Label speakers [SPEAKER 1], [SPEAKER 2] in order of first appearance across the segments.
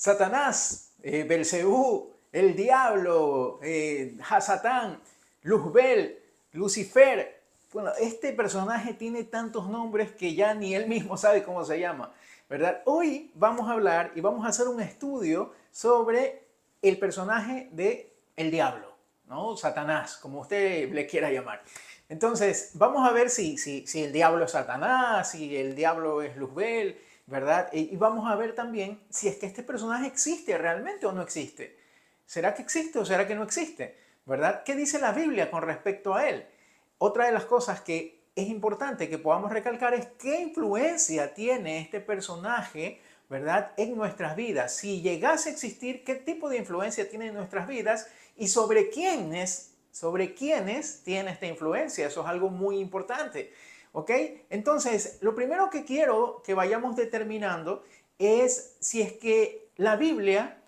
[SPEAKER 1] Satanás, Belcebú, el diablo, Hasatán, Luzbel, Lucifer. Bueno, este personaje tiene tantos nombres que ya ni él mismo sabe cómo se llama, ¿verdad? Hoy vamos a hablar y vamos a hacer un estudio sobre el personaje de el diablo, ¿no? Satanás, como usted le quiera llamar. Entonces, vamos a ver si el diablo es Satanás, si el diablo es Luzbel, ¿verdad? Y vamos a ver también si es que este personaje existe realmente o no existe. ¿Será que existe o será que no existe? ¿Verdad? ¿Qué dice la Biblia con respecto a él? Otra de las cosas que es importante que podamos recalcar es qué influencia tiene este personaje, ¿verdad?, en nuestras vidas. Si llegase a existir, qué tipo de influencia tiene en nuestras vidas y sobre quiénes tiene esta influencia. Eso es algo muy importante. ¿Ok? Entonces, lo primero que quiero que vayamos determinando es si es que la Biblia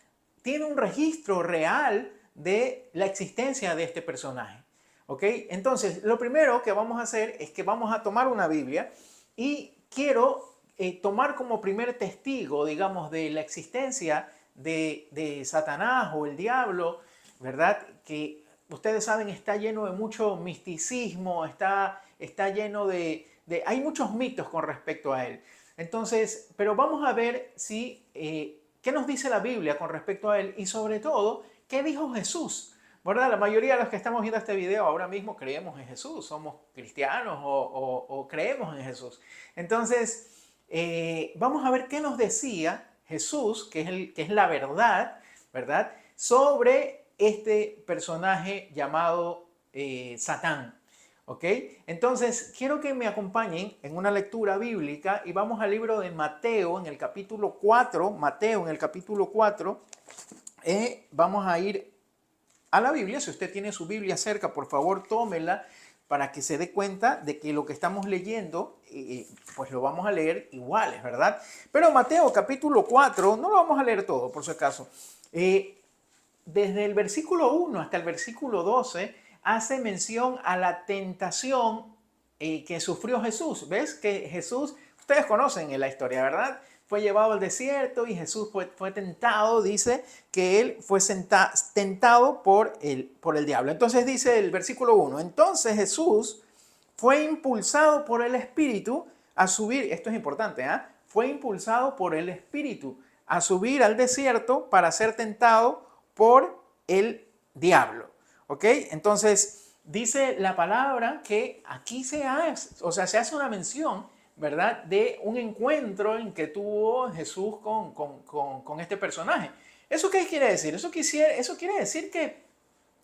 [SPEAKER 1] tiene un registro real de la existencia de este personaje. ¿Ok? Entonces, lo primero que vamos a hacer es que vamos a tomar una Biblia y quiero tomar como primer testigo, digamos, de la existencia de Satanás o el diablo, ¿verdad? Que ustedes saben está lleno de mucho misticismo, está lleno hay muchos mitos con respecto a él. Entonces, pero vamos a ver si, qué nos dice la Biblia con respecto a él y sobre todo, qué dijo Jesús. ¿Verdad? La mayoría de los que estamos viendo este video ahora mismo creemos en Jesús, somos cristianos o creemos en Jesús. Entonces, vamos a ver qué nos decía Jesús, que es la verdad, ¿verdad?, sobre este personaje llamado Satán. ¿Ok? Entonces, quiero que me acompañen en una lectura bíblica y vamos al libro de Mateo en el capítulo 4. Mateo en el capítulo 4. Vamos a ir a la Biblia. Si usted tiene su Biblia cerca, por favor, tómela para que se dé cuenta de que lo que estamos leyendo, pues lo vamos a leer iguales, ¿verdad? Pero Mateo capítulo 4, no lo vamos a leer todo, por si acaso. Desde el versículo 1 hasta el versículo 12 hace mención a la tentación que sufrió Jesús. ¿Ves? Que Jesús, ustedes conocen la historia, ¿verdad? Fue llevado al desierto y Jesús fue tentado, dice que él fue tentado por el diablo. Entonces dice el versículo 1, entonces Jesús fue impulsado por el Espíritu a subir, esto es importante, ¿eh? Fue impulsado por el Espíritu a subir al desierto para ser tentado por el diablo. ¿Ok? Entonces dice la palabra que aquí se hace una mención, ¿verdad?, de un encuentro en que tuvo Jesús con este personaje. ¿Eso qué quiere decir? Eso quiere decir que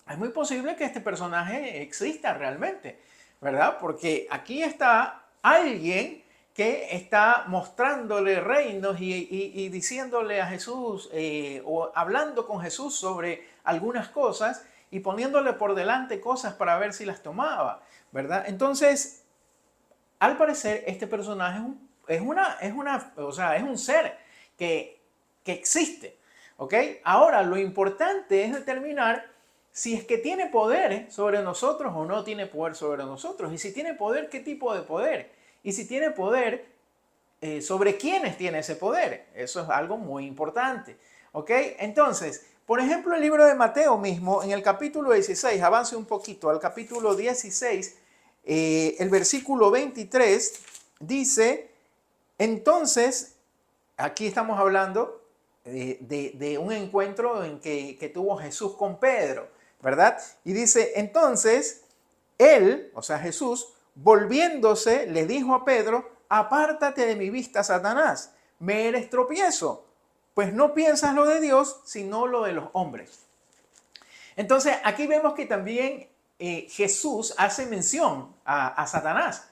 [SPEAKER 1] es muy posible que este personaje exista realmente, ¿verdad? Porque aquí está alguien que está mostrándole reinos y diciéndole a Jesús o hablando con Jesús sobre algunas cosas y poniéndole por delante cosas para ver si las tomaba, ¿verdad? Entonces, al parecer, este personaje es un ser que existe, ¿ok? Ahora, lo importante es determinar si es que tiene poder sobre nosotros o no tiene poder sobre nosotros. Y si tiene poder, ¿qué tipo de poder? Y si tiene poder, ¿sobre quiénes tiene ese poder? Eso es algo muy importante, ¿ok? Entonces, por ejemplo, el libro de Mateo mismo, en el capítulo 16, avance un poquito al capítulo 16, el versículo 23 dice, entonces, aquí estamos hablando de un encuentro en que tuvo Jesús con Pedro, ¿verdad? Y dice, entonces, él, o sea Jesús, volviéndose, le dijo a Pedro, apártate de mi vista, Satanás, me eres tropiezo, pues no piensas lo de Dios, sino lo de los hombres. Entonces, aquí vemos que también Jesús hace mención a Satanás,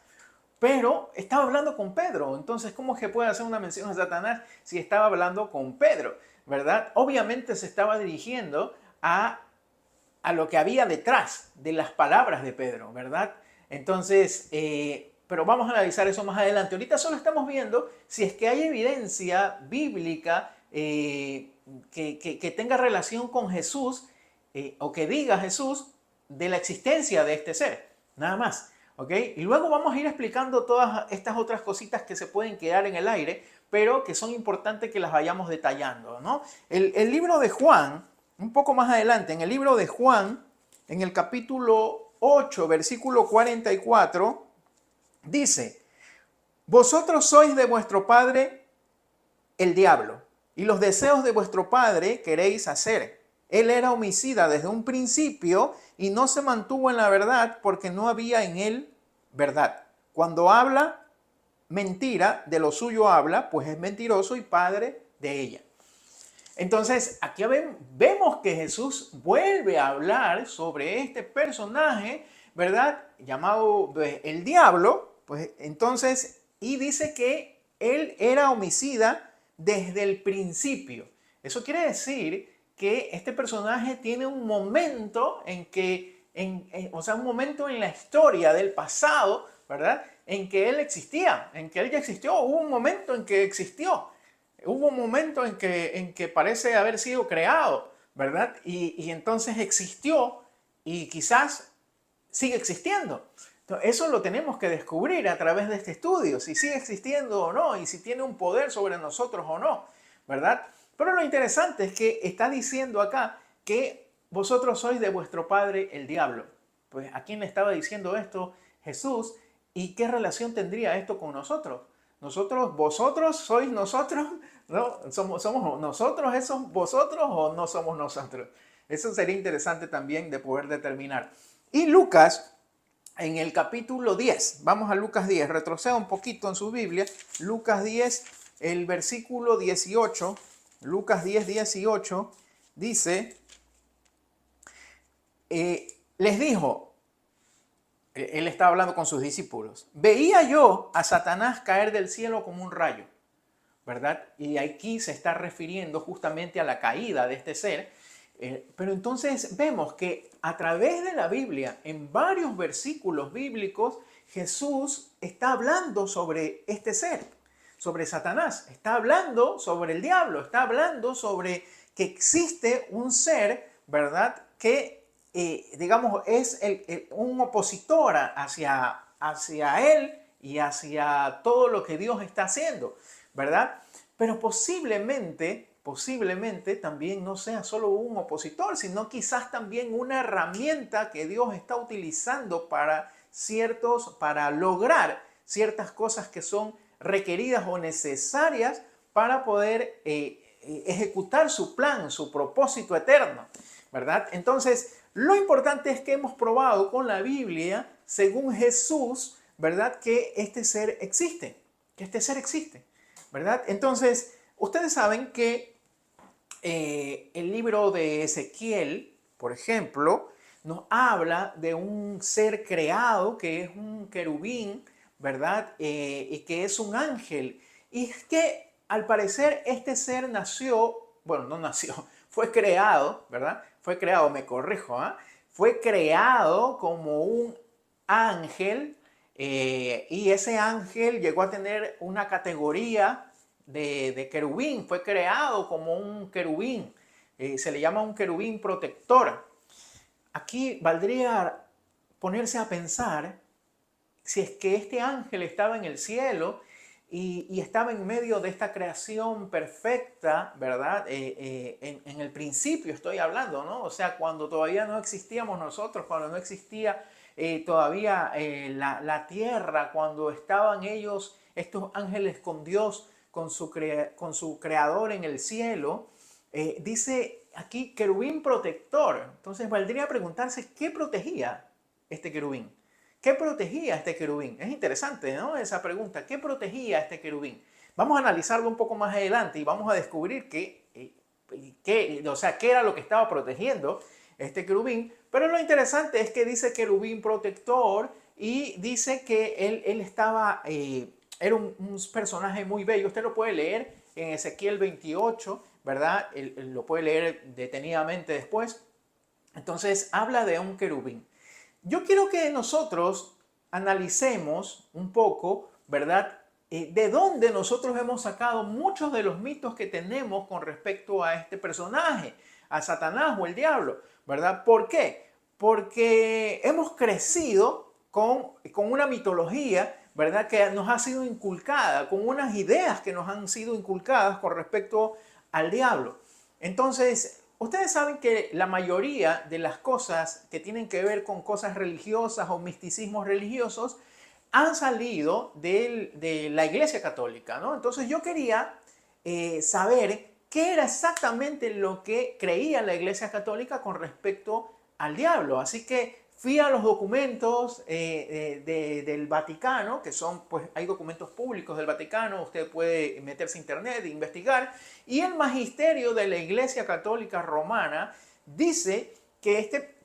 [SPEAKER 1] pero estaba hablando con Pedro. Entonces, ¿cómo es que puede hacer una mención a Satanás si estaba hablando con Pedro? ¿Verdad? Obviamente se estaba dirigiendo a lo que había detrás de las palabras de Pedro, ¿verdad? Entonces, pero vamos a analizar eso más adelante. Ahorita solo estamos viendo si es que hay evidencia bíblica que tenga relación con Jesús o que diga Jesús de la existencia de este ser, nada más. ¿Ok? Y luego vamos a ir explicando todas estas otras cositas que se pueden quedar en el aire, pero que son importantes que las vayamos detallando, ¿no? El libro de Juan, un poco más adelante, en el libro de Juan, en el capítulo 8, versículo 44, dice: vosotros sois de vuestro padre el diablo, y los deseos de vuestro padre queréis hacer. Él era homicida desde un principio y no se mantuvo en la verdad porque no había en él verdad. Cuando habla mentira, de lo suyo habla, pues es mentiroso y padre de ella. Entonces, aquí vemos que Jesús vuelve a hablar sobre este personaje, ¿verdad? Llamado el diablo, pues entonces, y dice que él era homicida desde el principio. Eso quiere decir que este personaje tiene un momento en que, o sea, un momento en la historia del pasado, ¿verdad? En que él existía, en que él ya existió, hubo un momento en que existió. Hubo un momento en que parece haber sido creado, ¿verdad? Y entonces existió y quizás sigue existiendo. Entonces, eso lo tenemos que descubrir a través de este estudio, si sigue existiendo o no, y si tiene un poder sobre nosotros o no, ¿verdad? Pero lo interesante es que está diciendo acá que vosotros sois de vuestro padre el diablo. Pues ¿a quién le estaba diciendo esto Jesús? ¿Y qué relación tendría esto con nosotros? Vosotros sois nosotros, ¿no? ¿Somos nosotros esos vosotros o no somos nosotros? Eso sería interesante también de poder determinar. Y Lucas, en el capítulo 10, vamos a Lucas 10, retroceda un poquito en su Biblia, Lucas 10, el versículo 18, Lucas 10, 18, dice, les dijo, él estaba hablando con sus discípulos, veía yo a Satanás caer del cielo como un rayo, ¿verdad? Y aquí se está refiriendo justamente a la caída de este ser. Pero entonces vemos que a través de la Biblia, en varios versículos bíblicos, Jesús está hablando sobre este ser, sobre Satanás, está hablando sobre el diablo, está hablando sobre que existe un ser, ¿verdad? Que, digamos, es un opositor hacia él y hacia todo lo que Dios está haciendo, ¿verdad? Pero posiblemente también no sea solo un opositor, sino quizás también una herramienta que Dios está utilizando para lograr ciertas cosas que son requeridas o necesarias para poder ejecutar su plan, su propósito eterno, ¿verdad? Entonces, lo importante es que hemos probado con la Biblia, según Jesús, ¿verdad? Que este ser existe, ¿verdad? Entonces, ustedes saben que el libro de Ezequiel, por ejemplo, nos habla de un ser creado que es un querubín, ¿verdad? Y que es un ángel. Y es que al parecer este ser nació, bueno, no nació, fue creado, ¿verdad? Fue creado, me corrijo, ¿eh? Fue creado como un ángel y ese ángel llegó a tener una categoría de querubín, fue creado como un querubín, se le llama un querubín protector. Aquí valdría ponerse a pensar si es que este ángel estaba en el cielo y estaba en medio de esta creación perfecta, ¿verdad? En el principio estoy hablando, ¿no? O sea, cuando todavía no existíamos nosotros, cuando no existía todavía la tierra, cuando estaban ellos, estos ángeles con Dios, con su creador en el cielo, dice aquí querubín protector. Entonces valdría preguntarse qué protegía este querubín. ¿Qué protegía este querubín? Es interesante, ¿no? Esa pregunta. ¿Qué protegía este querubín? Vamos a analizarlo un poco más adelante y vamos a descubrir qué era lo que estaba protegiendo este querubín. Pero lo interesante es que dice querubín protector y dice que él estaba, era un personaje muy bello. Usted lo puede leer en Ezequiel 28, ¿verdad? Él lo puede leer detenidamente después. Entonces habla de un querubín. Yo quiero que nosotros analicemos un poco, ¿verdad? De dónde nosotros hemos sacado muchos de los mitos que tenemos con respecto a este personaje, a Satanás o el diablo, ¿verdad? ¿Por qué? Porque hemos crecido con una mitología, ¿verdad? Que nos ha sido inculcada, con unas ideas que nos han sido inculcadas con respecto al diablo. Entonces, ustedes saben que la mayoría de las cosas que tienen que ver con cosas religiosas o misticismos religiosos han salido de la Iglesia Católica, ¿no? Entonces yo quería saber qué era exactamente lo que creía la Iglesia Católica con respecto al diablo. Así que fui a los documentos del Vaticano, que son, pues hay documentos públicos del Vaticano, usted puede meterse a internet e investigar, y el magisterio de la Iglesia Católica Romana dice que este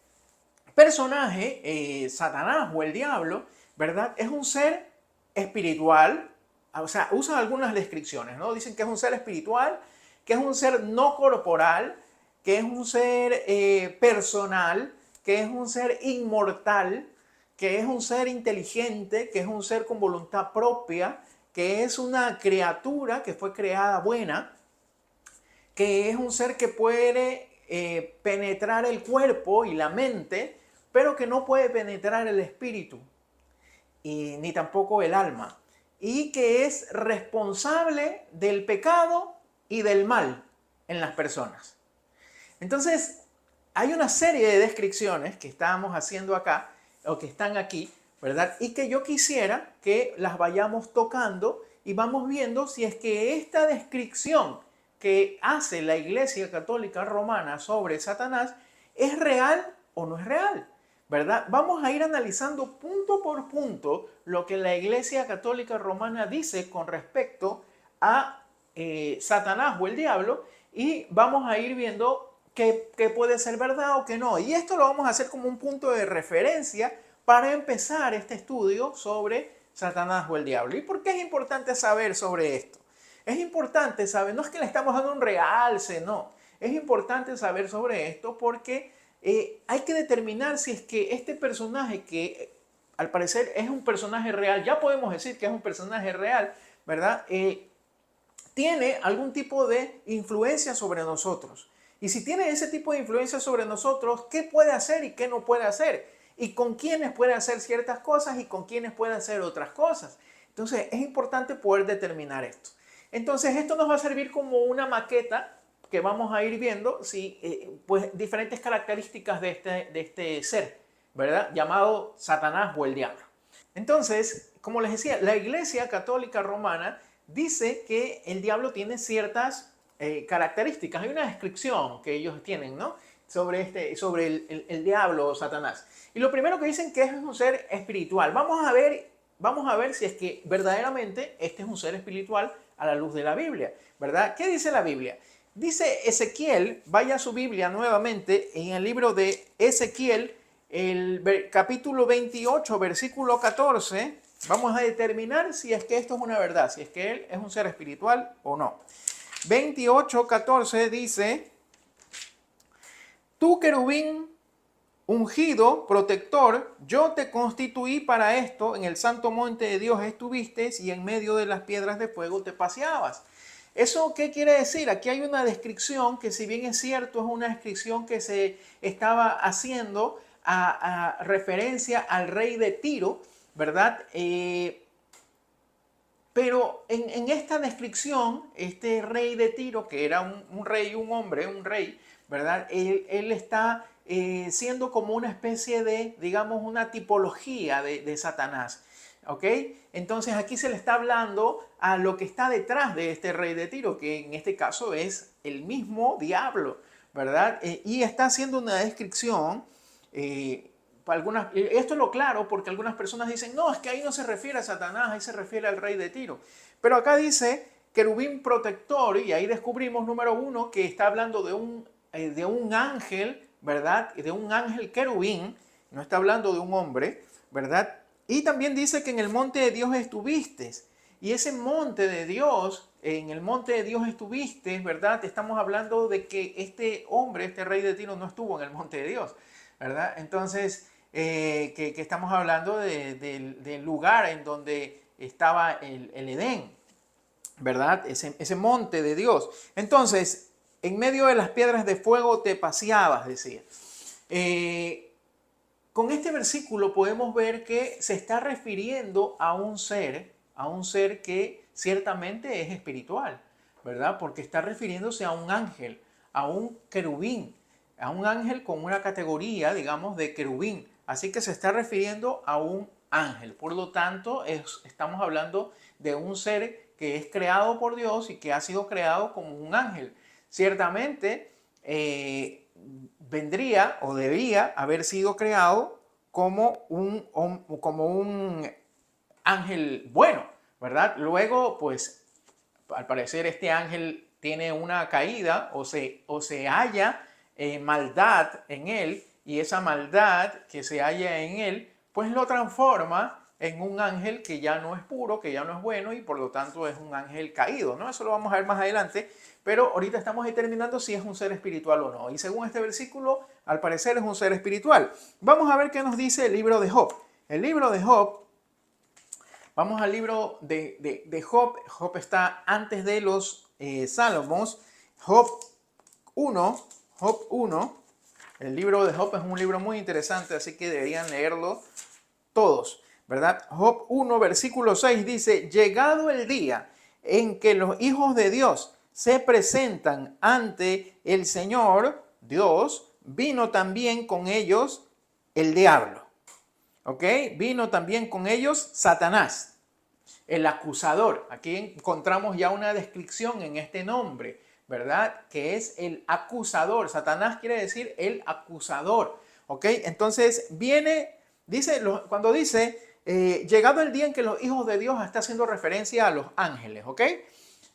[SPEAKER 1] personaje, Satanás o el diablo, ¿verdad? Es un ser espiritual, o sea, usan algunas descripciones, ¿no? Dicen que es un ser espiritual, que es un ser no corporal, que es un ser personal, que es un ser inmortal, que es un ser inteligente, que es un ser con voluntad propia, que es una criatura que fue creada buena, que es un ser que puede penetrar el cuerpo y la mente, pero que no puede penetrar el espíritu, ni tampoco el alma, y que es responsable del pecado y del mal en las personas. Entonces, hay una serie de descripciones que estábamos haciendo acá, o que están aquí, ¿verdad? Y que yo quisiera que las vayamos tocando y vamos viendo si es que esta descripción que hace la Iglesia Católica Romana sobre Satanás es real o no es real, ¿verdad? Vamos a ir analizando punto por punto lo que la Iglesia Católica Romana dice con respecto a Satanás o el diablo, y vamos a ir viendo qué puede ser verdad o qué no. Y esto lo vamos a hacer como un punto de referencia para empezar este estudio sobre Satanás o el diablo. ¿Y por qué es importante saber sobre esto? Es importante saber, no es que le estamos dando un realce, no. Es importante saber sobre esto porque hay que determinar si es que este personaje, que al parecer es un personaje real, ya podemos decir que es un personaje real, ¿verdad? Tiene algún tipo de influencia sobre nosotros. Y si tiene ese tipo de influencia sobre nosotros, ¿qué puede hacer y qué no puede hacer? Y con quiénes puede hacer ciertas cosas y con quiénes puede hacer otras cosas. Entonces es importante poder determinar esto. Entonces esto nos va a servir como una maqueta que vamos a ir viendo si, pues, diferentes características de este ser, ¿verdad? Llamado Satanás o el diablo. Entonces, como les decía, la Iglesia Católica Romana dice que el diablo tiene ciertas características. Hay una descripción que ellos tienen, ¿no? Sobre el diablo o Satanás. Y lo primero que dicen que es un ser espiritual. Vamos a ver si es que verdaderamente este es un ser espiritual a la luz de la Biblia, ¿verdad? ¿Qué dice la Biblia? Dice Ezequiel, vaya a su Biblia nuevamente, en el libro de Ezequiel, el capítulo 28, versículo 14, vamos a determinar si es que esto es una verdad, si es que él es un ser espiritual o no. 28, 14 dice: tú, querubín ungido, protector, yo te constituí para esto, en el santo monte de Dios estuviste y en medio de las piedras de fuego te paseabas. ¿Eso qué quiere decir? Aquí hay una descripción que, si bien es cierto, es una descripción que se estaba haciendo a referencia al rey de Tiro, ¿verdad? Pero en esta descripción, este rey de Tiro, que era un rey, un hombre, un rey, ¿verdad? Él está siendo como una especie de, digamos, una tipología de Satanás. ¿Ok? Entonces aquí se le está hablando a lo que está detrás de este rey de Tiro, que en este caso es el mismo diablo, ¿verdad? Y está haciendo una descripción. Esto lo claro porque algunas personas dicen, no, es que ahí no se refiere a Satanás, ahí se refiere al rey de Tiro. Pero acá dice querubín protector, y ahí descubrimos, número uno, que está hablando de un ángel, ¿verdad? De un ángel querubín, no está hablando de un hombre, ¿verdad? Y también dice que en el monte de Dios estuviste. Y ese monte de Dios, en el monte de Dios estuviste, ¿verdad? Estamos hablando de que este hombre, este rey de Tiro, no estuvo en el monte de Dios, ¿verdad? Entonces, que estamos hablando del lugar en donde estaba el Edén, ¿verdad? Ese monte de Dios. Entonces, en medio de las piedras de fuego te paseabas, decía. con este versículo podemos ver que se está refiriendo a un ser que ciertamente es espiritual, ¿verdad? Porque está refiriéndose a un ángel, a un querubín, a un ángel con una categoría, digamos, de querubín. Así que se está refiriendo a un ángel. Por lo tanto, estamos hablando de un ser que es creado por Dios y que ha sido creado como un ángel. Ciertamente, vendría o debía haber sido creado como un ángel bueno, ¿verdad? Luego, pues, al parecer este ángel tiene una caída o se halla maldad en él, y esa maldad que se halla en él, pues lo transforma en un ángel que ya no es puro, que ya no es bueno, y por lo tanto es un ángel caído, ¿no? Eso lo vamos a ver más adelante, pero ahorita estamos determinando si es un ser espiritual o no. Y según este versículo, al parecer es un ser espiritual. Vamos a ver qué nos dice el libro de Job. El libro de Job, vamos al libro de Job. Job está antes de los Salmos. Job 1, Job 1. El libro de Job es un libro muy interesante, así que deberían leerlo todos, ¿verdad? Job 1, versículo 6 dice: llegado el día en que los hijos de Dios se presentan ante el Señor, Dios, vino también con ellos el diablo, ¿ok? Vino también con ellos Satanás, el acusador. Aquí encontramos ya una descripción en este nombre, ¿verdad? Que es el acusador. Satanás quiere decir el acusador, ¿ok? Entonces viene, dice, cuando dice, llegado el día en que los hijos de Dios, está haciendo referencia a los ángeles, ¿ok?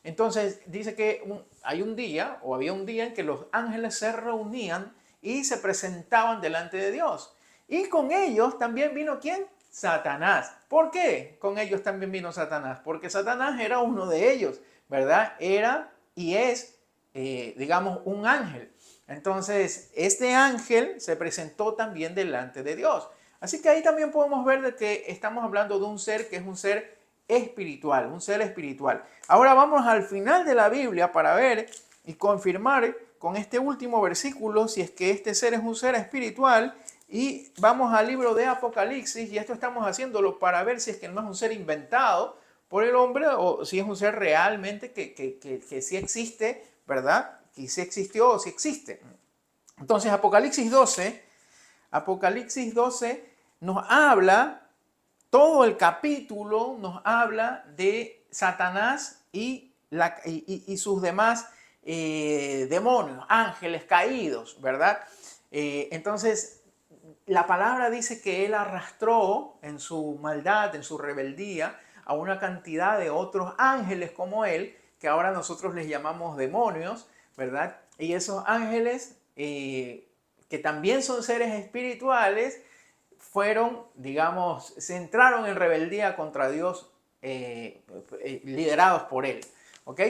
[SPEAKER 1] Entonces dice que hay un día, o había un día en que los ángeles se reunían y se presentaban delante de Dios. Y con ellos también vino ¿quién? Satanás. ¿Por qué con ellos también vino Satanás? Porque Satanás era uno de ellos, ¿verdad? Era y es, digamos, un ángel. Entonces, este ángel se presentó también delante de Dios. Así que ahí también podemos ver de que estamos hablando de un ser que es un ser espiritual, un ser espiritual. Ahora vamos al final de la Biblia para ver y confirmar con este último versículo si es que este ser es un ser espiritual. Y vamos al libro de Apocalipsis, y esto estamos haciéndolo para ver si es que no es un ser inventado por el hombre o si es un ser realmente que sí existe, ¿verdad? Que sí existió o sí existe. Entonces Apocalipsis 12 nos habla, todo el capítulo nos habla de Satanás y sus demás demonios, ángeles caídos, ¿verdad? Entonces, la palabra dice que él arrastró en su maldad, en su rebeldía, a una cantidad de otros ángeles como él, que ahora nosotros les llamamos demonios, ¿verdad? Y esos ángeles, que también son seres espirituales, fueron, digamos, se entraron en rebeldía contra Dios, liderados por él, ¿ok?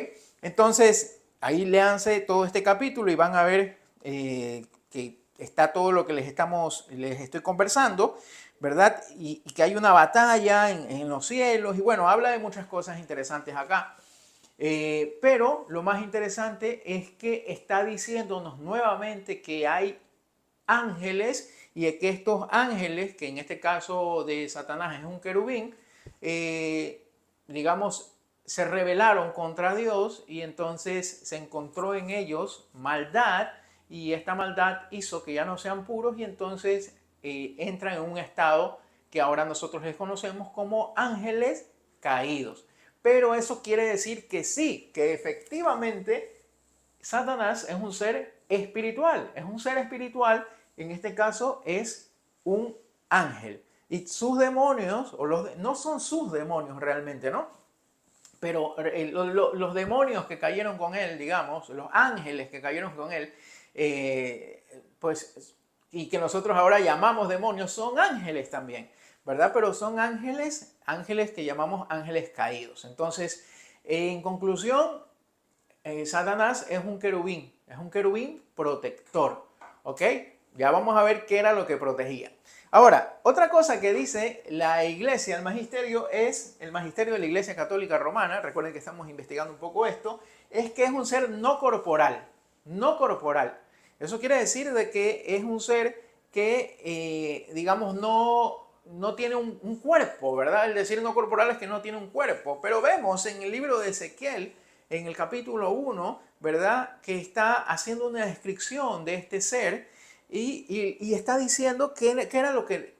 [SPEAKER 1] Entonces, ahí léanse todo este capítulo y van a ver que está todo lo que les estoy conversando, ¿verdad? Y que hay una batalla en los cielos, y bueno, habla de muchas cosas interesantes acá. Pero lo más interesante es que está diciéndonos nuevamente que hay ángeles, y que estos ángeles, que en este caso de Satanás es un querubín, digamos, se rebelaron contra Dios, y entonces se encontró en ellos maldad, y esta maldad hizo que ya no sean puros, y entonces entran en un estado que ahora nosotros les conocemos como ángeles caídos. Pero eso quiere decir que sí, que efectivamente Satanás es un ser espiritual, en este caso es un ángel. Y sus demonios, no son sus demonios realmente, ¿no? Pero los demonios que cayeron con él, digamos, los ángeles que cayeron con él, pues, y que nosotros ahora llamamos demonios, son ángeles también, ¿verdad? Pero son ángeles que llamamos ángeles caídos. Entonces, en conclusión, Satanás es un querubín protector, ¿ok? Ya vamos a ver qué era lo que protegía. Ahora, otra cosa que dice la iglesia, el magisterio de la Iglesia Católica Romana, recuerden que estamos investigando un poco esto, es que es un ser no corporal. Eso quiere decir de que es un ser que, digamos, no tiene un cuerpo, ¿verdad? El decir no corporal es que no tiene un cuerpo. Pero vemos en el libro de Ezequiel, en el capítulo 1, ¿verdad? Que está haciendo una descripción de este ser y está diciendo qué era lo que,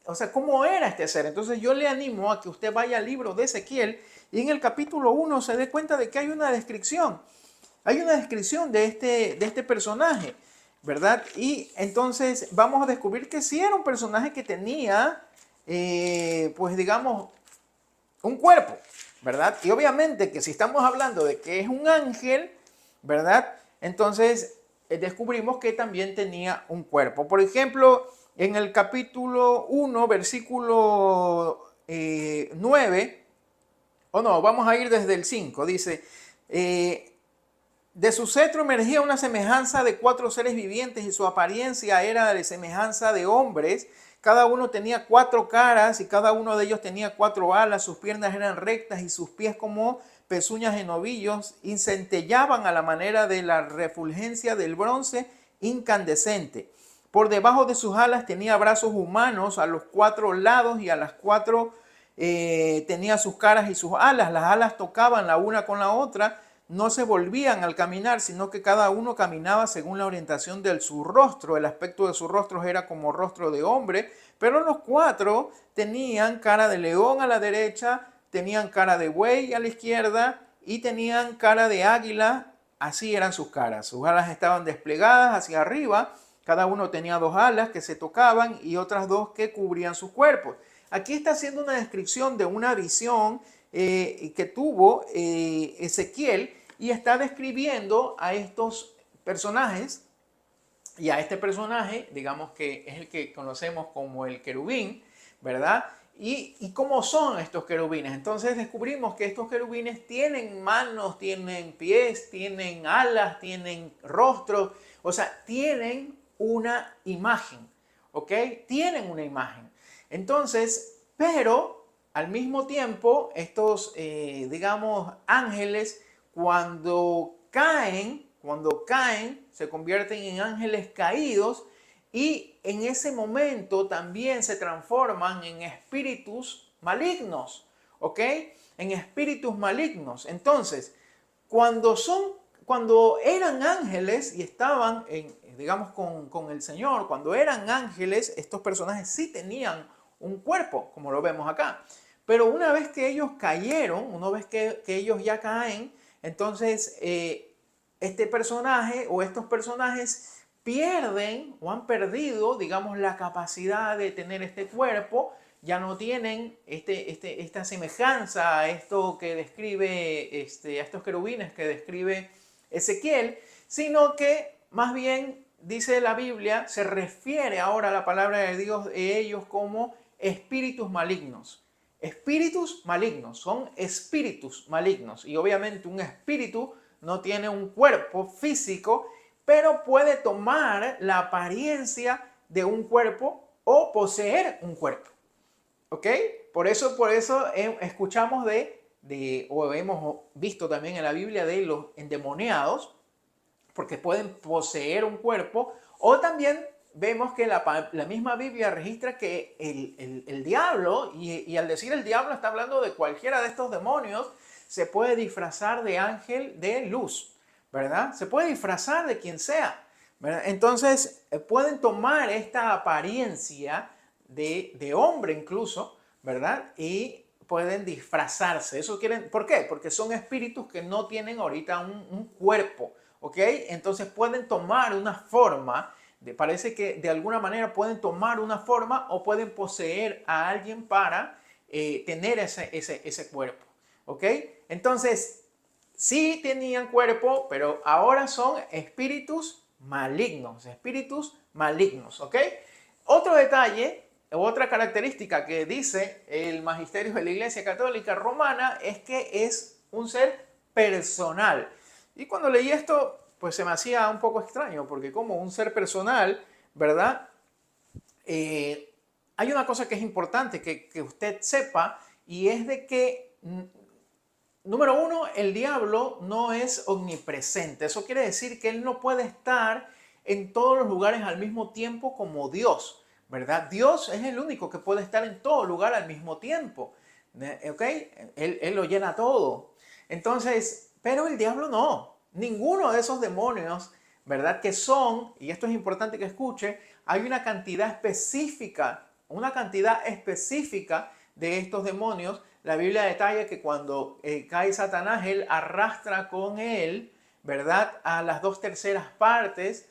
[SPEAKER 1] o sea, cómo era este ser. Entonces yo le animo a que usted vaya al libro de Ezequiel y en el capítulo 1 se dé cuenta de que hay una descripción. Hay una descripción de este personaje, ¿verdad? Y entonces vamos a descubrir que sí era un personaje que tenía, pues digamos, un cuerpo, ¿verdad? Y obviamente que si estamos hablando de que es un ángel, ¿verdad? Entonces descubrimos que también tenía un cuerpo. Por ejemplo, en el capítulo 1, versículo 9, o no, vamos a ir desde el 5, dice, de su cetro emergía una semejanza de 4 seres vivientes y su apariencia era de semejanza de hombres. Cada uno tenía 4 caras y cada uno de ellos tenía 4 alas. Sus piernas eran rectas y sus pies como pezuñas de novillos y centellaban a la manera de la refulgencia del bronce incandescente. Por debajo de sus alas tenía brazos humanos a los 4 lados y a las 4 tenía sus caras y sus alas. Las alas tocaban la una con la otra. No se volvían al caminar, sino que cada uno caminaba según la orientación de su rostro. El aspecto de sus rostros era como rostro de hombre, pero los 4 tenían cara de león a la derecha, tenían cara de buey a la izquierda y tenían cara de águila. Así eran sus caras. Sus alas estaban desplegadas hacia arriba. Cada uno tenía 2 alas que se tocaban y otras 2 que cubrían sus cuerpos. Aquí está haciendo una descripción de una visión que tuvo Ezequiel y está describiendo a estos personajes y a este personaje, digamos que es el que conocemos como el querubín, ¿verdad? Y cómo son estos querubines. Entonces descubrimos que estos querubines tienen manos, tienen pies, tienen alas, tienen rostro, o sea, tienen una imagen, ¿ok? Tienen una imagen. Entonces, pero al mismo tiempo, estos, digamos, ángeles, cuando caen, se convierten en ángeles caídos y en ese momento también se transforman en espíritus malignos, ¿ok? En espíritus malignos. Entonces, cuando eran ángeles y estaban, digamos, con el Señor, cuando eran ángeles, estos personajes sí tenían un cuerpo, como lo vemos acá. Pero una vez que ellos cayeron, una vez que ellos ya caen, entonces este personaje o estos personajes pierden o han perdido, digamos, la capacidad de tener este cuerpo, ya no tienen esta semejanza a esto que describe, a estos querubines que describe Ezequiel, sino que más bien, dice la Biblia, se refiere ahora a la palabra de Dios de ellos como espíritus malignos. Espíritus malignos, son espíritus malignos. Y obviamente un espíritu no tiene un cuerpo físico, pero puede tomar la apariencia de un cuerpo o poseer un cuerpo. ¿Ok? Por eso escuchamos o hemos visto también en la Biblia de los endemoniados, porque pueden poseer un cuerpo, o también vemos que la misma Biblia registra que el diablo, y al decir el diablo está hablando de cualquiera de estos demonios, se puede disfrazar de ángel de luz, ¿verdad? Se puede disfrazar de quien sea, ¿verdad? Entonces pueden tomar esta apariencia de hombre incluso, ¿verdad? Y pueden disfrazarse. ¿Por qué? Porque son espíritus que no tienen ahorita un cuerpo, ¿ok? Entonces pueden tomar una forma, parece que de alguna manera pueden tomar una forma o pueden poseer a alguien para tener ese cuerpo, ¿ok? Entonces, sí tenían cuerpo, pero ahora son espíritus malignos, ¿ok? Otro detalle, otra característica que dice el magisterio de la Iglesia Católica Romana es que es un ser personal. Y cuando leí esto, pues se me hacía un poco extraño, porque como un ser personal, ¿verdad? Hay una cosa que es importante que usted sepa, y es de que, número uno, el diablo no es omnipresente. Eso quiere decir que él no puede estar en todos los lugares al mismo tiempo como Dios, ¿verdad? Dios es el único que puede estar en todo lugar al mismo tiempo, ¿ok? Él lo llena todo. Entonces, pero el diablo no. Ninguno de esos demonios, ¿verdad? Que son, y esto es importante que escuche, hay una cantidad específica de estos demonios. La Biblia detalla que cuando cae Satanás, él arrastra con él, ¿verdad?, a las 2/3 partes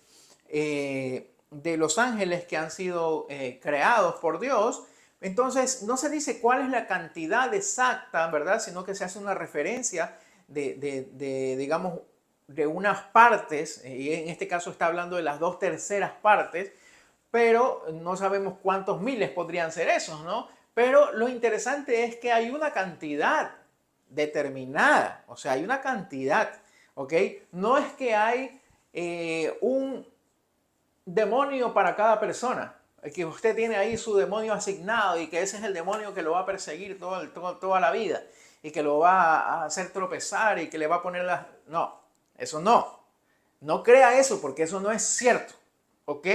[SPEAKER 1] de los ángeles que han sido creados por Dios. Entonces, no se dice cuál es la cantidad exacta, ¿verdad?, sino que se hace una referencia digamos, de unas partes, y en este caso está hablando de las 2/3 partes, pero no sabemos cuántos miles podrían ser esos, ¿no? Pero lo interesante es que hay una cantidad determinada, o sea, hay una cantidad, ¿ok? No es que hay un demonio para cada persona, que usted tiene ahí su demonio asignado y que ese es el demonio que lo va a perseguir toda la vida y que lo va a hacer tropezar y que le va a poner las... No, eso no. No crea eso porque eso no es cierto, ¿ok?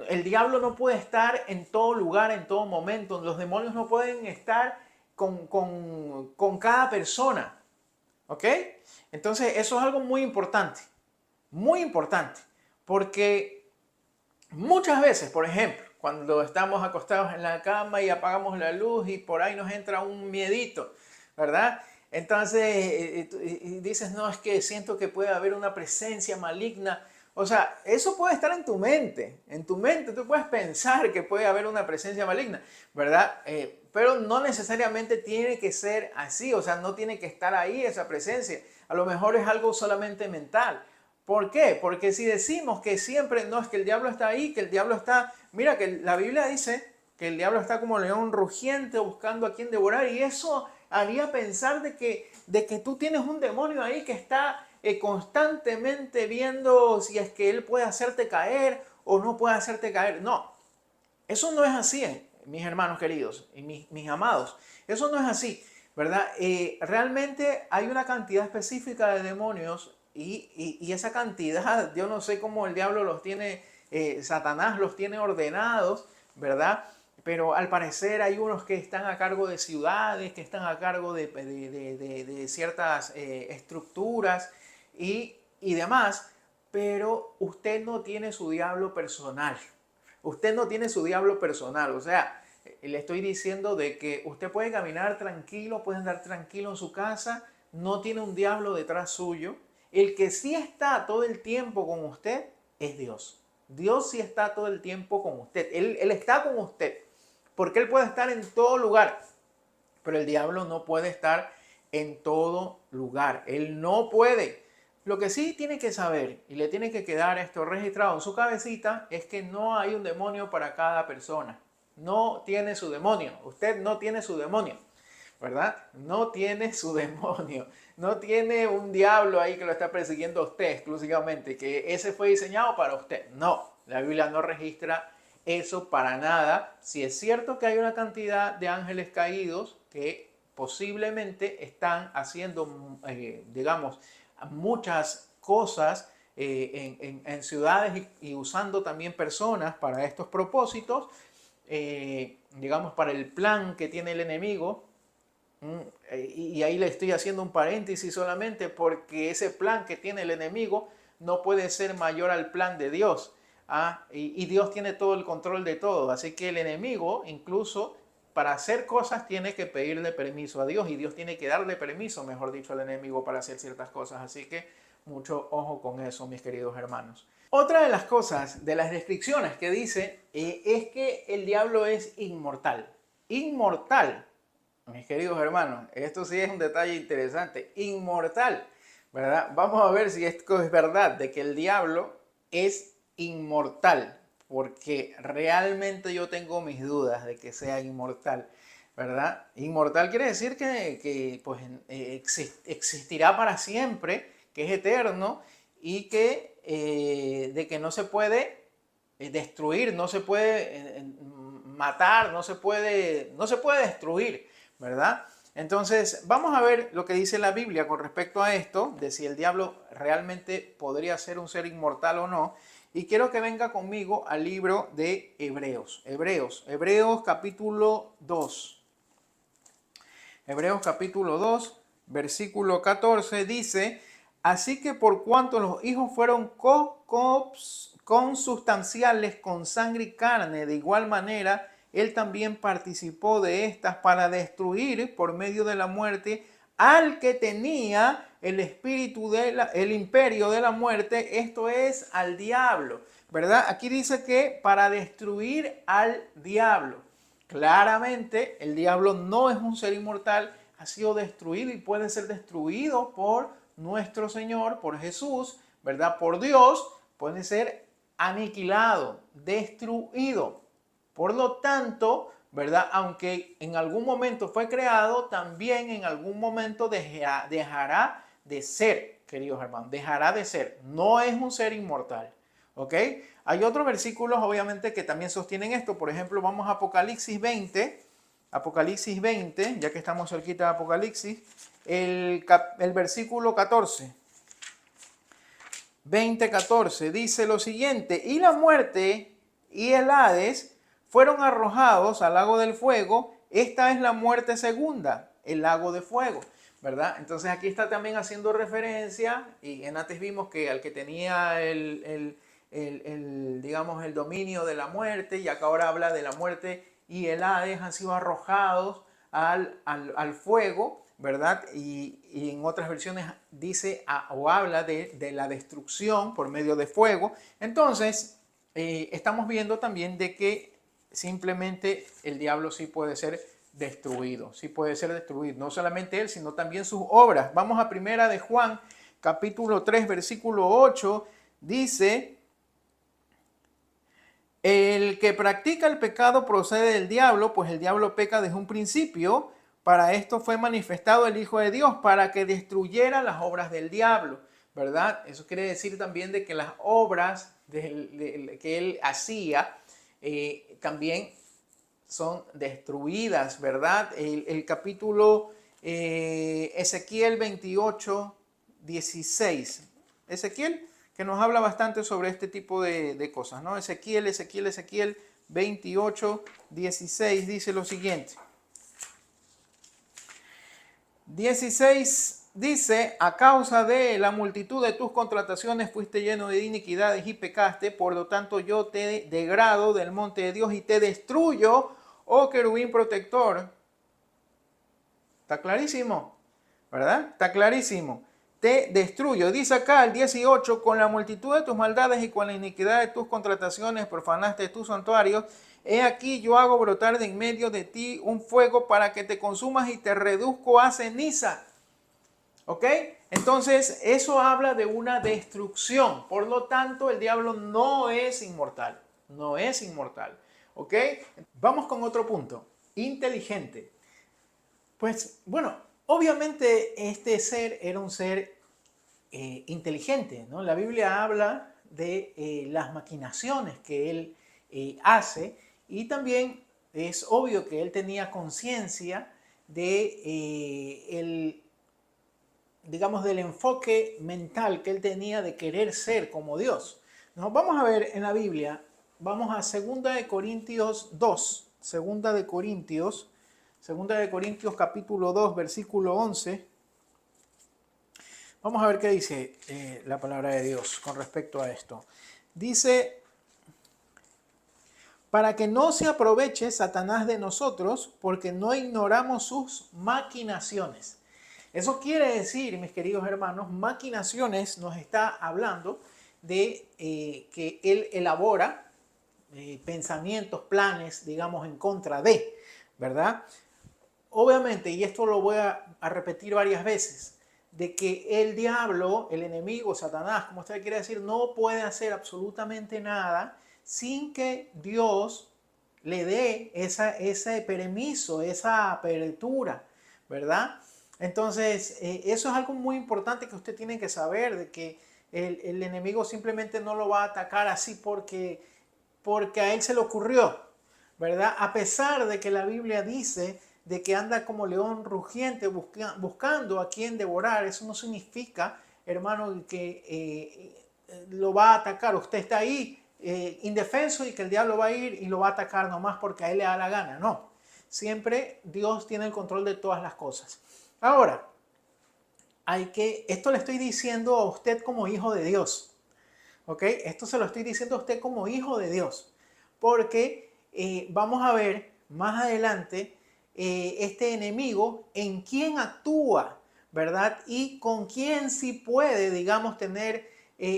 [SPEAKER 1] El diablo no puede estar en todo lugar, en todo momento. Los demonios no pueden estar con cada persona, ¿ok? Entonces eso es algo muy importante, porque muchas veces, por ejemplo, cuando estamos acostados en la cama y apagamos la luz y por ahí nos entra un miedito, ¿verdad? Entonces y dices, no, es que siento que puede haber una presencia maligna. O sea, eso puede estar en tu mente. En tu mente tú puedes pensar que puede haber una presencia maligna, ¿verdad? Pero no necesariamente tiene que ser así, o sea, no tiene que estar ahí esa presencia. A lo mejor es algo solamente mental. ¿Por qué? Porque si decimos que siempre no es que el diablo está ahí, que el diablo está... Mira que la Biblia dice que el diablo está como león rugiente buscando a quien devorar, y eso haría pensar de que tú tienes un demonio ahí que está constantemente viendo si es que él puede hacerte caer o no puede hacerte caer. No, eso no es así, mis hermanos queridos y mis amados. Eso no es así, ¿verdad? Realmente hay una cantidad específica de demonios y esa cantidad, yo no sé cómo el diablo los tiene, Satanás los tiene ordenados, ¿verdad? Pero al parecer hay unos que están a cargo de ciudades, que están a cargo de ciertas estructuras y demás, pero usted no tiene su diablo personal. Usted no tiene su diablo personal, o sea, le estoy diciendo de que usted puede caminar tranquilo, puede andar tranquilo en su casa, no tiene un diablo detrás suyo. El que sí está todo el tiempo con usted es Dios. Dios sí está todo el tiempo con usted. Él está con usted, porque Él puede estar en todo lugar, pero el diablo no puede estar en todo lugar. Él no puede. Lo que sí tiene que saber y le tiene que quedar esto registrado en su cabecita es que no hay un demonio para cada persona. No tiene su demonio. Usted no tiene su demonio, ¿verdad? No tiene su demonio. No tiene un diablo ahí que lo está persiguiendo a usted exclusivamente, que ese fue diseñado para usted. No, la Biblia no registra eso para nada. Si es cierto que hay una cantidad de ángeles caídos que posiblemente están haciendo, digamos, muchas cosas en ciudades y usando también personas para estos propósitos, digamos, para el plan que tiene el enemigo. Y ahí le estoy haciendo un paréntesis solamente porque ese plan que tiene el enemigo no puede ser mayor al plan de Dios. Y Dios tiene todo el control de todo. Así que el enemigo, incluso para hacer cosas, tiene que pedirle permiso a Dios y Dios tiene que darle permiso, mejor dicho, al enemigo para hacer ciertas cosas. Así que mucho ojo con eso, mis queridos hermanos. Otra de las cosas, de las descripciones que dice, es que el diablo es inmortal. Inmortal. Mis queridos hermanos, esto sí es un detalle interesante. Inmortal, ¿verdad? Vamos a ver si esto es verdad, de que el diablo es inmortal, porque realmente yo tengo mis dudas de que sea inmortal, ¿verdad? Inmortal quiere decir que pues, existirá para siempre, que es eterno y que, de que no se puede destruir, no se puede matar, no se puede destruir, ¿verdad? Entonces, vamos a ver lo que dice la Biblia con respecto a esto, de si el diablo realmente podría ser un ser inmortal o no. Y quiero que venga conmigo al libro de Hebreos. Hebreos capítulo 2. Hebreos capítulo 2, versículo 14 dice: así que por cuanto los hijos fueron consubstanciales con sangre y carne, de igual manera él también participó de estas para destruir por medio de la muerte al que tenía el espíritu el imperio de la muerte, esto es, al diablo, ¿verdad? Aquí dice que para destruir al diablo. Claramente, el diablo no es un ser inmortal, ha sido destruido y puede ser destruido por nuestro Señor, por Jesús, ¿verdad? Por Dios, puede ser aniquilado, destruido. Por lo tanto, ¿verdad? Aunque en algún momento fue creado, también en algún momento dejará de ser, queridos hermanos, dejará de ser. No es un ser inmortal, ¿ok? Hay otros versículos, obviamente, que también sostienen esto. Por ejemplo, vamos a Apocalipsis 20. Apocalipsis 20, ya que estamos cerquita de Apocalipsis, el versículo 14. 20:14 dice lo siguiente: y la muerte y el Hades fueron arrojados al lago del fuego. Esta es la muerte segunda, el lago de fuego, ¿verdad? Entonces aquí está también haciendo referencia, y antes vimos que al que tenía digamos, el dominio de la muerte, y acá ahora habla de la muerte y el Hades han sido arrojados al fuego, ¿verdad? Y en otras versiones dice o habla de la destrucción por medio de fuego. Entonces, estamos viendo también de que simplemente el diablo sí puede ser destruido, sí puede ser destruido. No solamente él, sino también sus obras. Vamos a primera de Juan, capítulo 3, versículo 8, dice: el que practica el pecado procede del diablo, pues el diablo peca desde un principio. Para esto fue manifestado el Hijo de Dios, para que destruyera las obras del diablo, ¿verdad? Eso quiere decir también de que las obras que él hacía también son destruidas, ¿verdad? El capítulo Ezequiel 28, 16. Ezequiel, que nos habla bastante sobre este tipo de cosas, ¿no? Ezequiel 28, 16 dice lo siguiente. 16 dice: a causa de la multitud de tus contrataciones fuiste lleno de iniquidades y pecaste, por lo tanto yo te degrado del monte de Dios y te destruyo, oh querubín protector. Está clarísimo, ¿verdad? Está clarísimo. Te destruyo. Dice acá el 18: con la multitud de tus maldades y con la iniquidad de tus contrataciones profanaste tus santuarios. He aquí yo hago brotar de en medio de ti un fuego para que te consumas y te reduzco a ceniza. ¿Ok? Entonces eso habla de una destrucción. Por lo tanto, el diablo no es inmortal. No es inmortal. ¿Ok? Vamos con otro punto. Inteligente. Pues bueno, obviamente este ser era un ser inteligente, ¿no? La Biblia habla de las maquinaciones que él hace, y también es obvio que él tenía conciencia de digamos, del enfoque mental que él tenía de querer ser como Dios. Nos vamos a ver en la Biblia, vamos a 2 de Corintios 2, 2 de Corintios capítulo 2, versículo 11. Vamos a ver qué dice la palabra de Dios con respecto a esto. Dice: para que no se aproveche Satanás de nosotros, porque no ignoramos sus maquinaciones. Eso quiere decir, mis queridos hermanos, maquinaciones nos está hablando de que él elabora pensamientos, planes, digamos, en contra de, ¿verdad? Obviamente, y esto lo voy a repetir varias veces, de que el diablo, el enemigo, Satanás, como usted quiere decir, no puede hacer absolutamente nada sin que Dios le dé ese permiso, esa apertura, ¿verdad? Entonces, eso es algo muy importante que usted tiene que saber, de que el enemigo simplemente no lo va a atacar así porque a él se le ocurrió, ¿verdad? A pesar de que la Biblia dice de que anda como león rugiente buscando a quien devorar. Eso no significa, hermano, que lo va a atacar. Usted está ahí indefenso y que el diablo va a ir y lo va a atacar nomás porque a él le da la gana. No, siempre Dios tiene el control de todas las cosas. Ahora, esto le estoy diciendo a usted como hijo de Dios. ¿Ok? Esto se lo estoy diciendo a usted como hijo de Dios. Porque vamos a ver más adelante este enemigo en quién actúa, ¿verdad? Y con quién sí puede, digamos, tener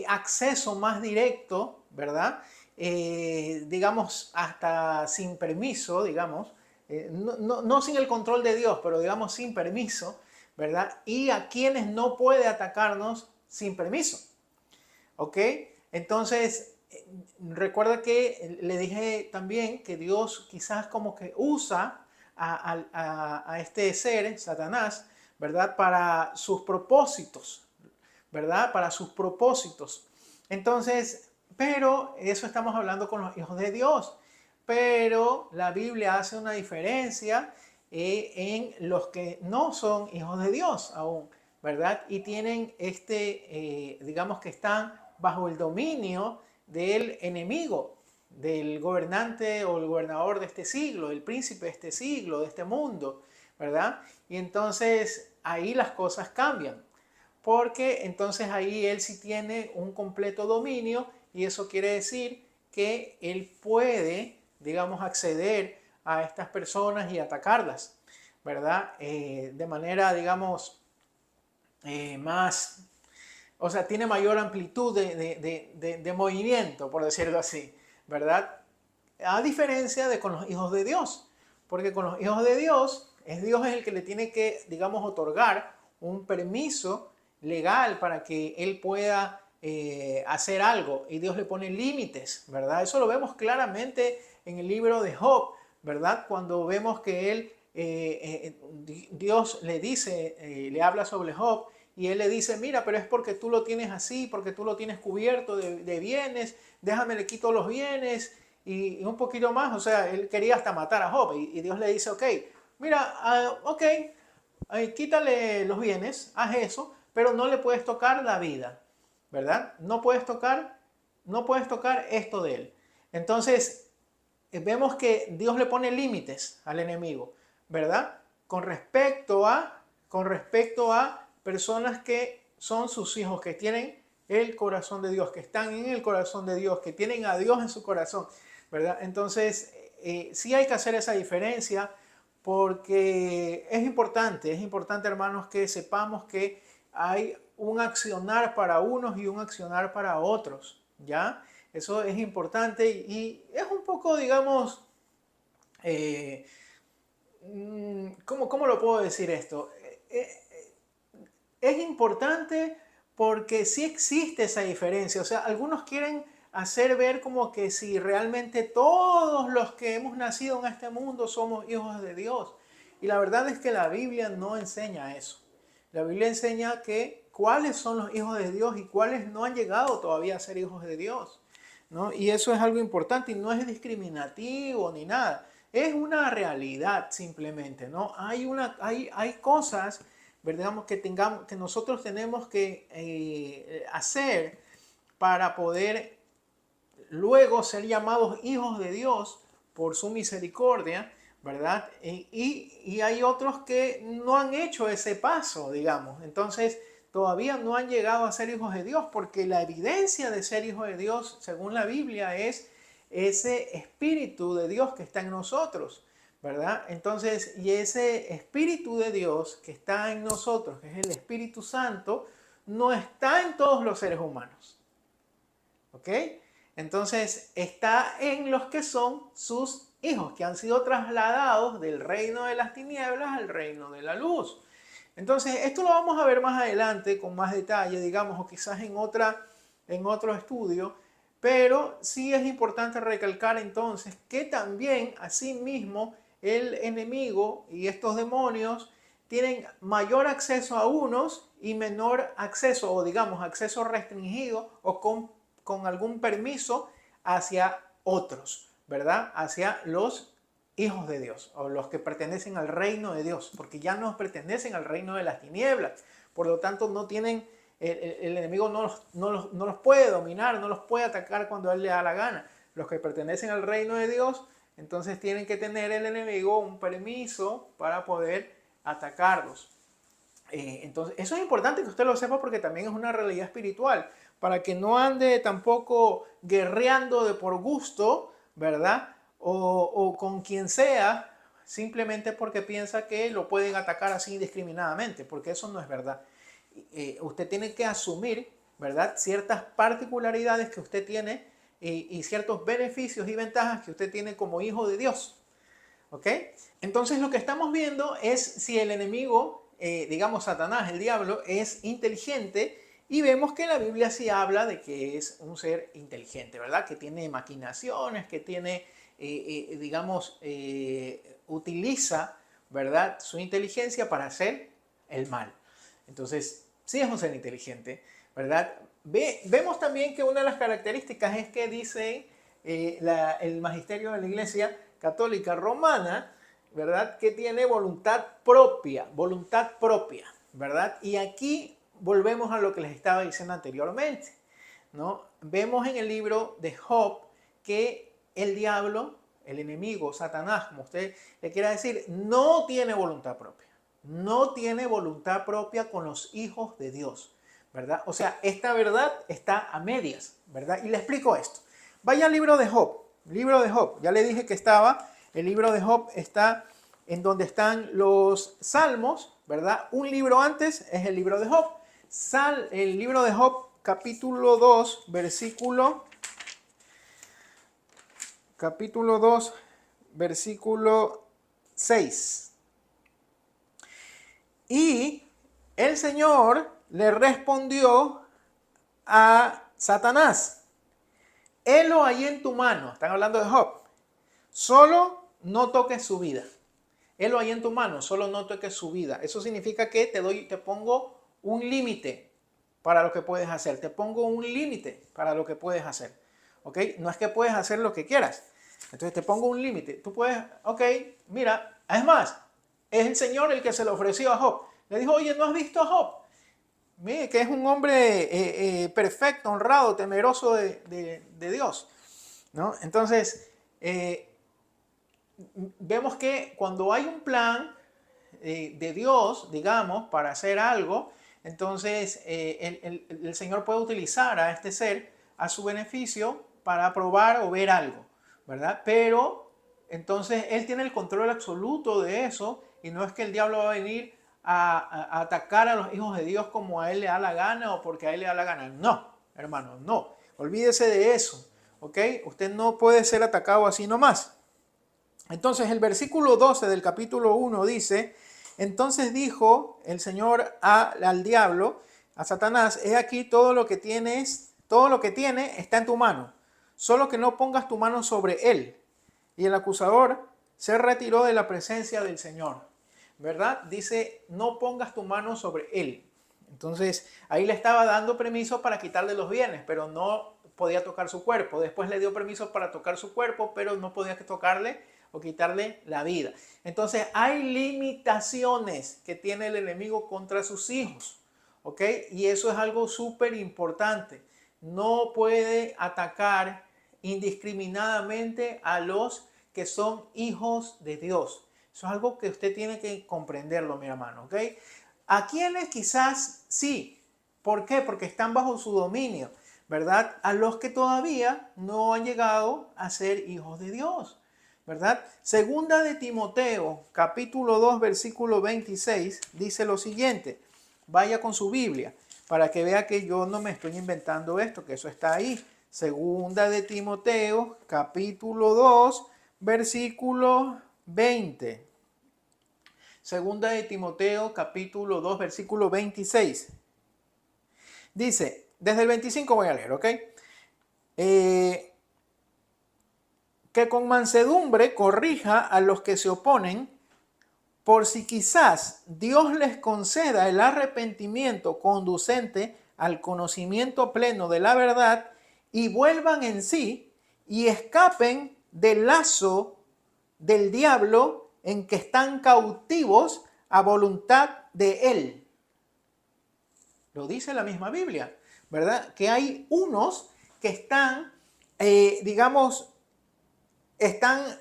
[SPEAKER 1] acceso más directo, ¿verdad? Digamos, hasta sin permiso, digamos. No sin el control de Dios, pero digamos sin permiso, ¿verdad? Y a quienes no puede atacarnos sin permiso. ¿Ok? Entonces, recuerda que le dije también que Dios quizás como que usa a este ser, Satanás, ¿verdad? Para sus propósitos, ¿verdad? Para sus propósitos. Entonces, pero eso estamos hablando con los hijos de Dios. Pero la Biblia hace una diferencia en los que no son hijos de Dios aún, ¿verdad? Y tienen digamos que están bajo el dominio del enemigo, del gobernante o el gobernador de este siglo, el príncipe de este siglo, de este mundo, ¿verdad? Y entonces ahí las cosas cambian, porque entonces ahí él sí tiene un completo dominio y eso quiere decir que él puede, digamos, acceder a estas personas y atacarlas, ¿verdad? De manera, digamos, más, o sea, tiene mayor amplitud de movimiento, por decirlo así, ¿verdad? A diferencia de con los hijos de Dios, porque con los hijos de Dios, es Dios el que le tiene que, digamos, otorgar un permiso legal para que él pueda hacer algo, y Dios le pone límites, ¿verdad? Eso lo vemos claramente en el libro de Job, ¿verdad? Cuando vemos que Dios le dice, le habla sobre Job, y él le dice, mira, pero es porque tú lo tienes así, porque tú lo tienes cubierto de bienes, déjame le quito los bienes y un poquito más. O sea, él quería hasta matar a Job y Dios le dice, ok, mira, ok, quítale los bienes, haz eso, pero no le puedes tocar la vida, ¿verdad? No puedes tocar esto de él. Entonces, vemos que Dios le pone límites al enemigo, ¿verdad? Con respecto a personas que son sus hijos, que tienen el corazón de Dios, que están en el corazón de Dios, que tienen a Dios en su corazón, ¿verdad? Entonces, sí hay que hacer esa diferencia porque es importante, hermanos, que sepamos que hay un accionar para unos y un accionar para otros, ¿ya? Eso es importante y es un poco, digamos, eh, ¿cómo lo puedo decir esto? Es importante porque sí existe esa diferencia. O sea, algunos quieren hacer ver como que si realmente todos los que hemos nacido en este mundo somos hijos de Dios. Y la verdad es que la Biblia no enseña eso. La Biblia enseña que cuáles son los hijos de Dios y cuáles no han llegado todavía a ser hijos de Dios, ¿no? Y eso es algo importante y no es discriminativo ni nada. Es una realidad simplemente, ¿no? Hay cosas, ¿verdad? Que nosotros tenemos que hacer para poder luego ser llamados hijos de Dios por su misericordia, ¿verdad? Y hay otros que no han hecho ese paso, digamos. Entonces, todavía no han llegado a ser hijos de Dios, porque la evidencia de ser hijo de Dios, según la Biblia, es ese Espíritu de Dios que está en nosotros, ¿verdad? Entonces, y ese Espíritu de Dios que está en nosotros, que es el Espíritu Santo, no está en todos los seres humanos, ¿ok? Entonces, está en los que son sus hijos, que han sido trasladados del reino de las tinieblas al reino de la luz. Entonces, esto lo vamos a ver más adelante con más detalle, digamos, o quizás en otro estudio, pero sí es importante recalcar entonces que también, asimismo, el enemigo y estos demonios tienen mayor acceso a unos y menor acceso, o digamos, acceso restringido o con algún permiso hacia otros, ¿verdad? Hacia los hijos de Dios o los que pertenecen al reino de Dios, porque ya no pertenecen al reino de las tinieblas. Por lo tanto, no tienen, el enemigo no los puede dominar, no los puede atacar cuando él le da la gana. Los que pertenecen al reino de Dios, entonces tienen que tener el enemigo un permiso para poder atacarlos. Entonces, eso es importante que usted lo sepa porque también es una realidad espiritual, para que no ande tampoco guerreando de por gusto, ¿verdad? O con quien sea, simplemente porque piensa que lo pueden atacar así indiscriminadamente, porque eso no es verdad. Usted tiene que asumir, ¿verdad?, ciertas particularidades que usted tiene y ciertos beneficios y ventajas que usted tiene como hijo de Dios. ¿Ok? Entonces lo que estamos viendo es si el enemigo, digamos Satanás, el diablo, es inteligente, y vemos que la Biblia sí habla de que es un ser inteligente, ¿verdad? Que tiene maquinaciones, que tiene, digamos, utiliza, ¿verdad?, su inteligencia para hacer el mal. Entonces, sí es un ser inteligente, ¿verdad? Vemos también que una de las características es que dice el magisterio de la Iglesia Católica Romana, ¿verdad?, que tiene voluntad propia, ¿verdad? Y aquí volvemos a lo que les estaba diciendo anteriormente, ¿no? Vemos en el libro de Job que el diablo, el enemigo, Satanás, como usted le quiera decir, no tiene voluntad propia. No tiene voluntad propia con los hijos de Dios, ¿verdad? O sea, esta verdad está a medias, ¿verdad? Y le explico esto. Vaya al libro de Job. Libro de Job. Ya le dije que el libro de Job está en donde están los salmos, ¿verdad? Un libro antes es el libro de Job. El libro de Job, capítulo 2, versículo 6. Y el Señor le respondió a Satanás: helo ahí en tu mano. Están hablando de Job. Solo no toques su vida. Helo ahí en tu mano, solo no toques su vida. Eso significa que te pongo un límite para lo que puedes hacer. Te pongo un límite para lo que puedes hacer. ¿Ok? No es que puedes hacer lo que quieras. Entonces te pongo un límite. Tú puedes, ok, mira, es más, es el Señor el que se lo ofreció a Job. Le dijo: oye, ¿no has visto a Job? Mire, que es un hombre perfecto, honrado, temeroso de Dios, ¿no? Entonces, vemos que cuando hay un plan de Dios, digamos, para hacer algo, entonces el Señor puede utilizar a este ser a su beneficio para probar o ver algo, ¿verdad? Pero entonces Él tiene el control absoluto de eso, y no es que el diablo va a venir a atacar a los hijos de Dios como a Él le da la gana o porque a Él le da la gana. No, hermano, no. Olvídese de eso, ¿ok? Usted no puede ser atacado así nomás. Entonces el versículo 12 del capítulo 1 dice: entonces dijo el Señor al diablo, a Satanás: he aquí todo lo que tiene está en tu mano, solo que no pongas tu mano sobre él. Y el acusador se retiró de la presencia del Señor, ¿verdad? Dice: no pongas tu mano sobre él. Entonces ahí le estaba dando permiso para quitarle los bienes, pero no podía tocar su cuerpo. Después le dio permiso para tocar su cuerpo, pero no podía tocarle o quitarle la vida. Entonces hay limitaciones que tiene el enemigo contra sus hijos, ¿ok? Y eso es algo súper importante. No puede atacar indiscriminadamente a los que son hijos de Dios. Eso es algo que usted tiene que comprenderlo, mi hermano, ¿ok? A quienes quizás sí. ¿Por qué? Porque están bajo su dominio, ¿verdad? A los que todavía no han llegado a ser hijos de Dios, ¿verdad? Segunda de Timoteo, capítulo 2, versículo 26, dice lo siguiente. Vaya con su Biblia para que vea que yo no me estoy inventando esto, que eso está ahí. Segunda de Timoteo, capítulo 2, versículo 20. Segunda de Timoteo, capítulo 2, versículo 26. Dice, desde el 25 voy a leer, ¿ok? Que con mansedumbre corrija a los que se oponen, por si quizás Dios les conceda el arrepentimiento conducente al conocimiento pleno de la verdad, y vuelvan en sí y escapen del lazo del diablo en que están cautivos a voluntad de él. Lo dice la misma Biblia, ¿verdad? Que hay unos que están, digamos, están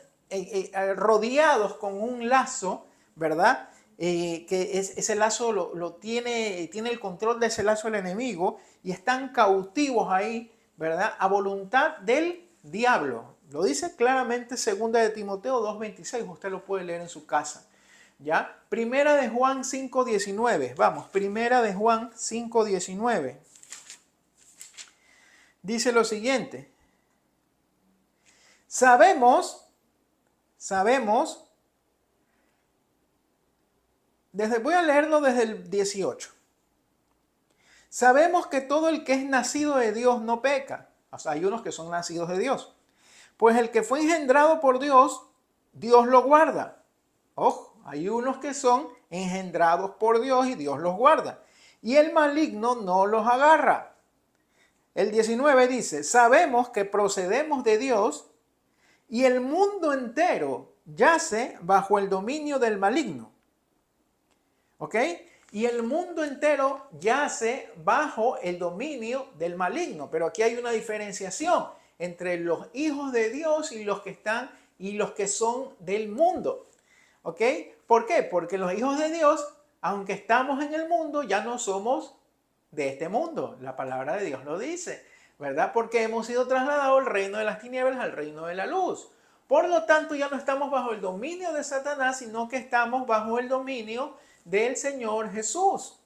[SPEAKER 1] rodeados con un lazo, ¿verdad? Que ese lazo lo tiene el control de ese lazo el enemigo y están cautivos ahí, ¿verdad? A voluntad del diablo. Lo dice claramente 2 de Timoteo 2:26, usted lo puede leer en su casa. ¿Ya? Primera de Juan 5:19, vamos, Primera de Juan 5:19. Dice lo siguiente: Sabemos, voy a leerlo desde el 18. Sabemos que todo el que es nacido de Dios no peca. O sea, hay unos que son nacidos de Dios. Pues el que fue engendrado por Dios, Dios lo guarda. Ojo, hay unos que son engendrados por Dios y Dios los guarda. Y el maligno no los agarra. El 19 dice, sabemos que procedemos de Dios y el mundo entero yace bajo el dominio del maligno. ¿Ok? Y el mundo entero yace bajo el dominio del maligno. Pero aquí hay una diferenciación entre los hijos de Dios y los que son del mundo. ¿Ok? ¿Por qué? Porque los hijos de Dios, aunque estamos en el mundo, ya no somos de este mundo. La palabra de Dios lo dice, ¿verdad? Porque hemos sido trasladados del reino de las tinieblas al reino de la luz. Por lo tanto, ya no estamos bajo el dominio de Satanás, sino que estamos bajo el dominio del Señor Jesús.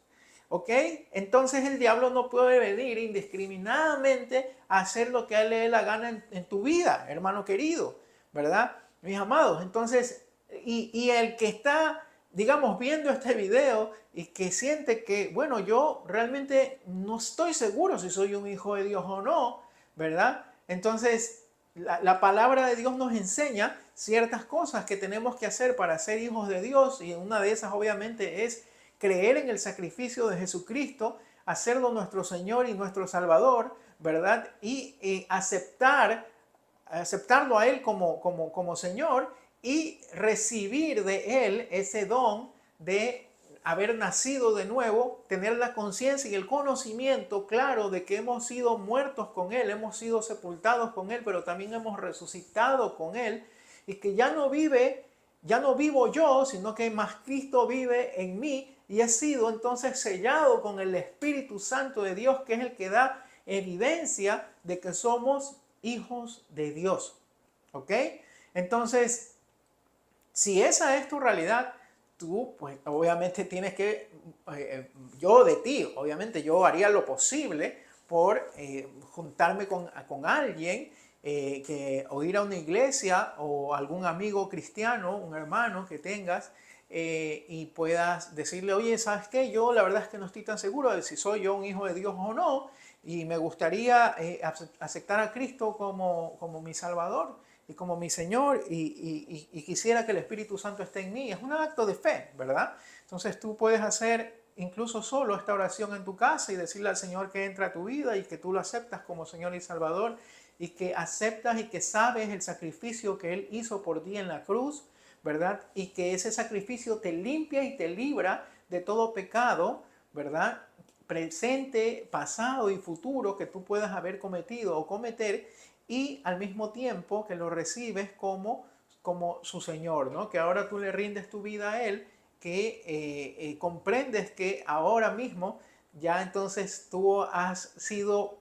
[SPEAKER 1] ¿Ok? Entonces el diablo no puede venir indiscriminadamente a hacer lo que a él le dé la gana en tu vida, hermano querido, ¿verdad? Mis amados, entonces, y el que está, digamos, viendo este video y que siente que, bueno, yo realmente no estoy seguro si soy un hijo de Dios o no, ¿verdad? Entonces, la palabra de Dios nos enseña ciertas cosas que tenemos que hacer para ser hijos de Dios, y una de esas obviamente es creer en el sacrificio de Jesucristo, hacerlo nuestro Señor y nuestro Salvador, ¿verdad? Y aceptarlo a Él como Señor y recibir de Él ese don de haber nacido de nuevo, tener la conciencia y el conocimiento claro de que hemos sido muertos con Él, hemos sido sepultados con Él, pero también hemos resucitado con Él, y que ya no vivo yo, sino que más Cristo vive en mí, y he sido entonces sellado con el Espíritu Santo de Dios, que es el que da evidencia de que somos hijos de Dios. ¿Ok? Entonces, si esa es tu realidad, tú pues obviamente tienes que, yo de ti, obviamente yo haría lo posible por juntarme con alguien, o ir a una iglesia o algún amigo cristiano, un hermano que tengas, y puedas decirle, oye, ¿sabes qué? Yo la verdad es que no estoy tan seguro de si soy yo un hijo de Dios o no, y me gustaría aceptar a Cristo como mi Salvador y como mi Señor, y quisiera que el Espíritu Santo esté en mí. Es un acto de fe, ¿verdad? Entonces tú puedes hacer incluso solo esta oración en tu casa y decirle al Señor que entra a tu vida y que tú lo aceptas como Señor y Salvador, y que aceptas y que sabes el sacrificio que Él hizo por ti en la cruz, ¿verdad? Y que ese sacrificio te limpia y te libra de todo pecado, ¿verdad? Presente, pasado y futuro que tú puedas haber cometido o cometer, y al mismo tiempo que lo recibes como su Señor, ¿no? Que ahora tú le rindes tu vida a Él, que comprendes que ahora mismo ya entonces tú has sido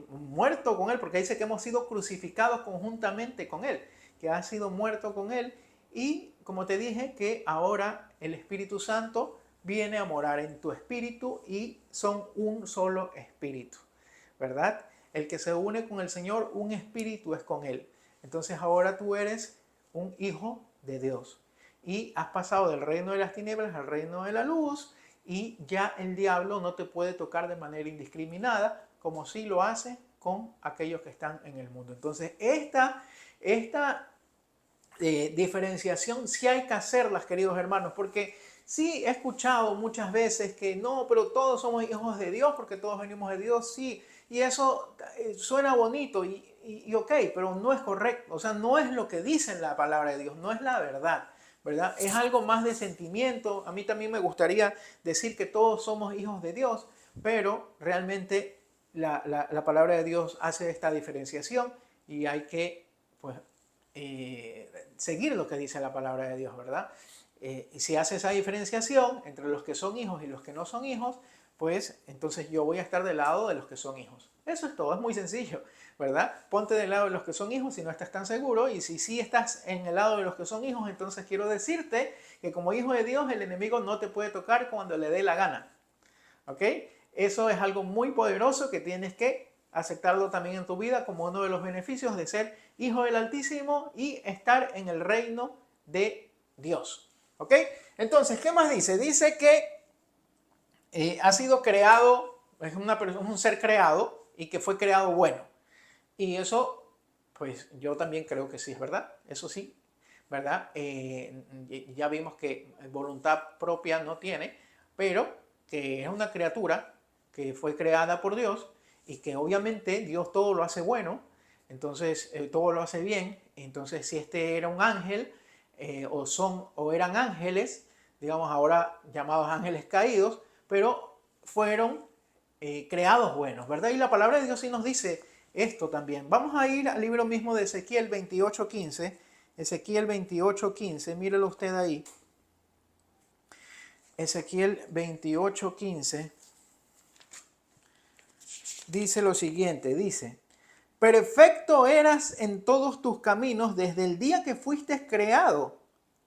[SPEAKER 1] muerto con Él, porque dice que hemos sido crucificados conjuntamente con Él, que has sido muerto con Él, y como te dije, que ahora el Espíritu Santo viene a morar en tu espíritu y son un solo espíritu, ¿verdad? El que se une con el Señor, un espíritu es con Él. Entonces ahora tú eres un hijo de Dios y has pasado del reino de las tinieblas al reino de la luz, y ya el diablo no te puede tocar de manera indiscriminada como sí lo hace con aquellos que están en el mundo. Entonces esta diferenciación sí hay que hacerlas, queridos hermanos, porque sí he escuchado muchas veces que no, pero todos somos hijos de Dios porque todos venimos de Dios, sí, y eso suena bonito, y ok, pero no es correcto, o sea, no es lo que dice la palabra de Dios, no es la verdad, ¿verdad? Es algo más de sentimiento. A mí también me gustaría decir que todos somos hijos de Dios, pero realmente la palabra de Dios hace esta diferenciación y hay que, pues, seguir lo que dice la palabra de Dios, ¿verdad? Y si hace esa diferenciación entre los que son hijos y los que no son hijos, pues entonces yo voy a estar del lado de los que son hijos. Eso es todo, es muy sencillo, ¿verdad? Ponte del lado de los que son hijos si no estás tan seguro, y si sí estás en el lado de los que son hijos, entonces quiero decirte que como hijo de Dios el enemigo no te puede tocar cuando le dé la gana, ¿ok? Eso es algo muy poderoso que tienes que aceptarlo también en tu vida como uno de los beneficios de ser hijo del Altísimo y estar en el reino de Dios, ¿ok? Entonces, ¿qué más dice? Dice que ha sido creado, es un ser creado y que fue creado bueno. Y eso, pues yo también creo que sí es verdad, eso sí, ¿verdad? Ya vimos que voluntad propia no tiene, pero que es una criatura que fue creada por Dios y que obviamente Dios todo lo hace bueno, entonces todo lo hace bien. Entonces si este era un ángel o eran ángeles, digamos ahora llamados ángeles caídos, pero fueron creados buenos, ¿verdad? Y la palabra de Dios sí nos dice esto también. Vamos a ir al libro mismo de Ezequiel 28:15. Ezequiel 28:15, mírelo usted ahí. Ezequiel 28:15 dice lo siguiente, dice: perfecto eras en todos tus caminos desde el día que fuiste creado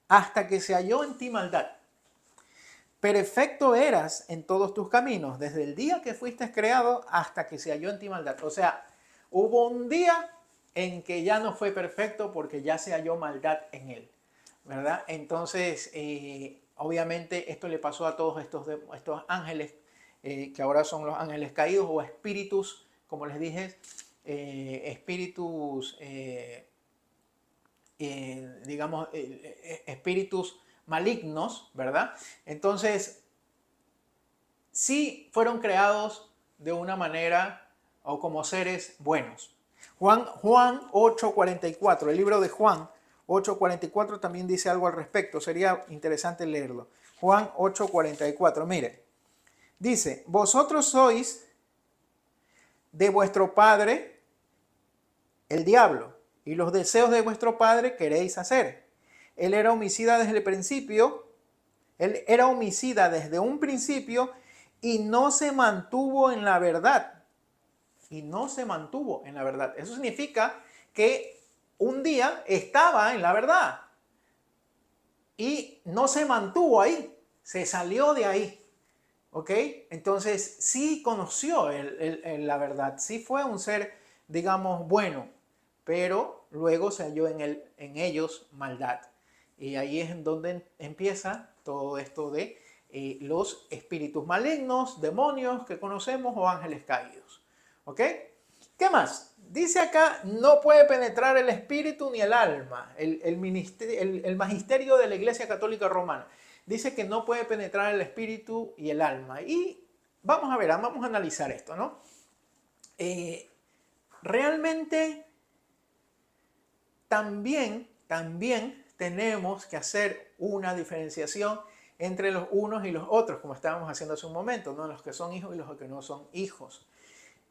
[SPEAKER 1] hasta que se halló en ti maldad. Perfecto eras en todos tus caminos desde el día que fuiste creado hasta que se halló en ti maldad. O sea, hubo un día en que ya no fue perfecto porque ya se halló maldad en él, ¿verdad? Entonces, obviamente esto le pasó a todos estos ángeles, que ahora son los ángeles caídos o espíritus, como les dije, espíritus, digamos, espíritus malignos, ¿verdad? Entonces, sí fueron creados de una manera o como seres buenos. Juan 8:44, el libro de Juan 8:44 también dice algo al respecto, sería interesante leerlo. Juan 8:44, mire, dice: vosotros sois de vuestro padre el diablo, y los deseos de vuestro padre queréis hacer. Él era homicida desde el principio, él era homicida desde un principio y no se mantuvo en la verdad. Y no se mantuvo en la verdad. Eso significa que un día estaba en la verdad y no se mantuvo ahí, se salió de ahí. ¿Ok? Entonces sí conoció la verdad, sí fue un ser, digamos, bueno, pero luego se halló en ellos maldad. Y ahí es en donde empieza todo esto de los espíritus malignos, demonios que conocemos o ángeles caídos. ¿Ok? ¿Qué más? Dice acá: no puede penetrar el espíritu ni el alma, el magisterio de la Iglesia Católica Romana. Dice que no puede penetrar el espíritu y el alma. Y vamos a ver, vamos a analizar esto, ¿no? Realmente también tenemos que hacer una diferenciación entre los unos y los otros, como estábamos haciendo hace un momento, ¿no? Los que son hijos y los que no son hijos.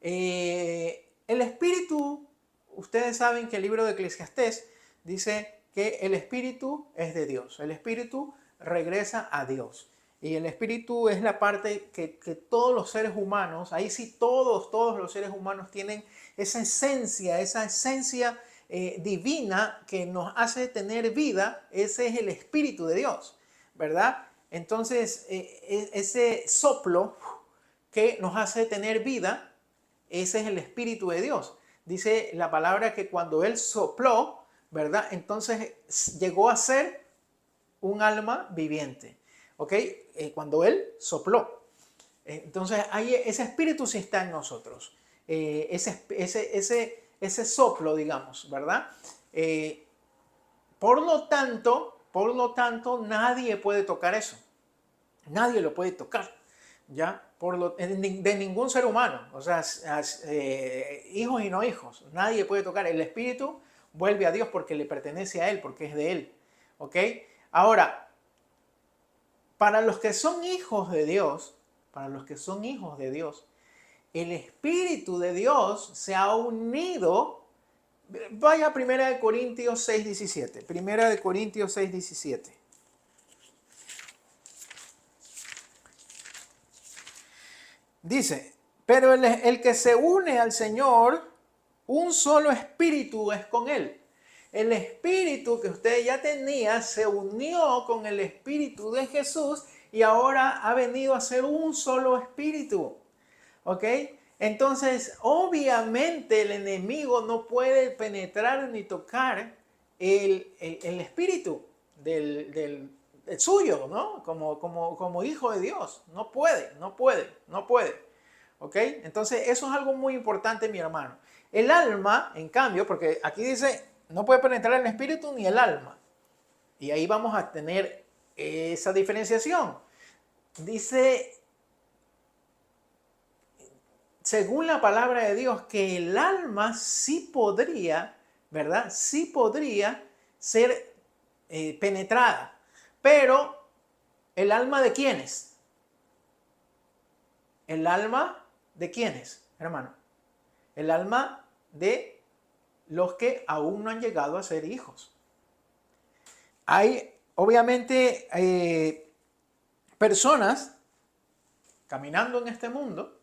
[SPEAKER 1] El espíritu, ustedes saben que el libro de Eclesiastés dice que el espíritu es de Dios, el espíritu regresa a Dios. Y el espíritu es la parte que todos los seres humanos, ahí sí todos los seres humanos tienen esa esencia divina que nos hace tener vida. Ese es el espíritu de Dios, ¿verdad? Entonces, ese soplo que nos hace tener vida, ese es el espíritu de Dios. Dice la palabra que cuando Él sopló, ¿verdad? Entonces llegó a ser un alma viviente. ¿Ok? Cuando Él sopló. Entonces ahí ese espíritu sí está en nosotros. Ese soplo, digamos, ¿verdad? Por lo tanto, nadie puede tocar eso. Nadie lo puede tocar, ¿ya? de ningún ser humano. O sea, hijos y no hijos. Nadie puede tocar. El espíritu vuelve a Dios porque le pertenece a Él, porque es de Él. ¿Ok? Ahora, para los que son hijos de Dios, el Espíritu de Dios se ha unido. Vaya a 1 Corintios 6:17. 1 Corintios 6:17. Dice, pero el que se une al Señor, un solo espíritu es con Él. El espíritu que usted ya tenía se unió con el espíritu de Jesús y ahora ha venido a ser un solo espíritu. ¿Ok? Entonces, obviamente el enemigo no puede penetrar ni tocar el espíritu del suyo, ¿no? Como hijo de Dios. No puede. ¿Ok? Entonces, eso es algo muy importante, mi hermano. El alma, en cambio, porque aquí dice, no puede penetrar el espíritu ni el alma. Y ahí vamos a tener esa diferenciación. Dice, según la palabra de Dios, que el alma sí podría, ¿verdad? Sí podría ser penetrada. Pero, ¿el alma de quiénes? ¿El alma de quiénes, hermano? El alma de los que aún no han llegado a ser hijos. Hay, obviamente, personas caminando en este mundo,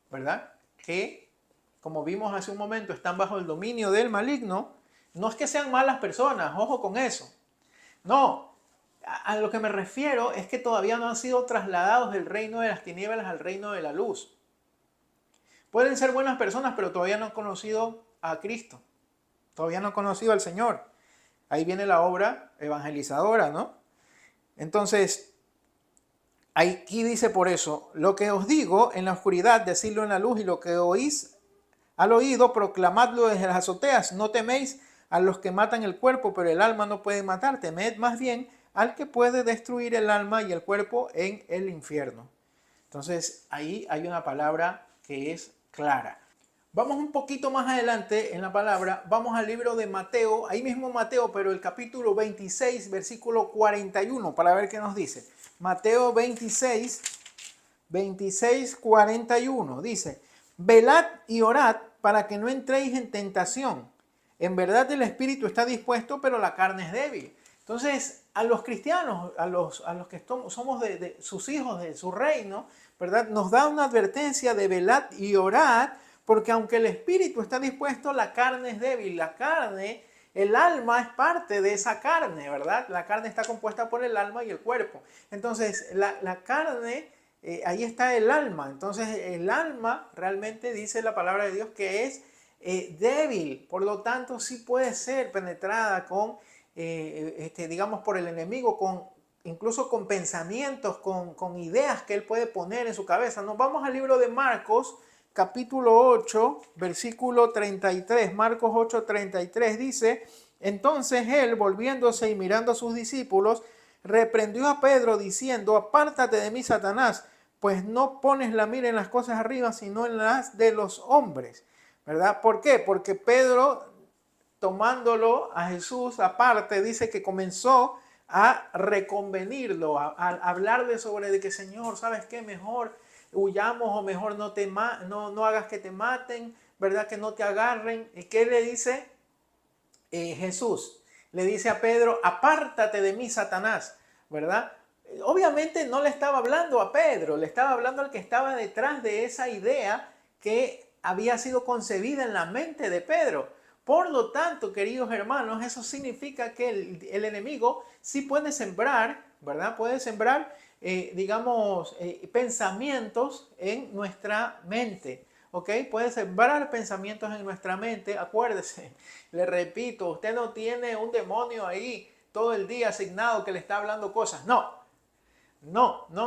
[SPEAKER 1] ¿verdad? Que, como vimos hace un momento, están bajo el dominio del maligno. No es que sean malas personas, ojo con eso. No, a lo que me refiero es que todavía no han sido trasladados del reino de las tinieblas al reino de la luz. Pueden ser buenas personas, pero todavía no han conocido a Cristo. Todavía no han conocido al Señor. Ahí viene la obra evangelizadora, ¿no? Entonces, aquí dice por eso, lo que os digo en la oscuridad, decidlo en la luz, y lo que oís al oído, proclamadlo desde las azoteas. No teméis a los que matan el cuerpo, pero el alma no puede matar. Temed más bien al que puede destruir el alma y el cuerpo en el infierno. Entonces, ahí hay una palabra que es clara. Vamos un poquito más adelante en la palabra, vamos al libro de Mateo, ahí mismo Mateo, pero el capítulo 26, versículo 41, para ver qué nos dice. Mateo 26, 41, dice, velad y orad para que no entréis en tentación. En verdad el espíritu está dispuesto, pero la carne es débil. Entonces, a los cristianos, a los que somos de sus hijos, de su reino, ¿verdad? Nos da una advertencia de velad y orad, porque aunque el espíritu está dispuesto, la carne es débil. La carne, el alma es parte de esa carne, ¿verdad? La carne está compuesta por el alma y el cuerpo. Entonces, la carne, ahí está el alma. Entonces, el alma realmente dice la palabra de Dios que es débil. Por lo tanto, sí puede ser penetrada con, digamos, por el enemigo, incluso con pensamientos, con ideas que él puede poner en su cabeza. Nos vamos al libro de Marcos, capítulo 8, versículo 33, Marcos 8, 33 dice, entonces él, volviéndose y mirando a sus discípulos, reprendió a Pedro diciendo, apártate de mí, Satanás, pues no pones la mira en las cosas arriba, sino en las de los hombres, ¿verdad? ¿Por qué? Porque Pedro, tomándolo a Jesús aparte, dice que comenzó a reconvenirlo, a hablarle sobre de que, Señor, ¿sabes qué? Mejor huyamos o mejor no hagas que te maten, ¿verdad? Que no te agarren. ¿Y qué le dice Jesús? Le dice a Pedro, apártate de mí, Satanás, ¿verdad? Obviamente no le estaba hablando a Pedro, le estaba hablando al que estaba detrás de esa idea que había sido concebida en la mente de Pedro. Por lo tanto, queridos hermanos, eso significa que el enemigo sí puede sembrar, ¿verdad? Puede sembrar pensamientos en nuestra mente, ¿ok? Puede sembrar pensamientos en nuestra mente. Acuérdese, le repito, usted no tiene un demonio ahí todo el día asignado que le está hablando cosas. No,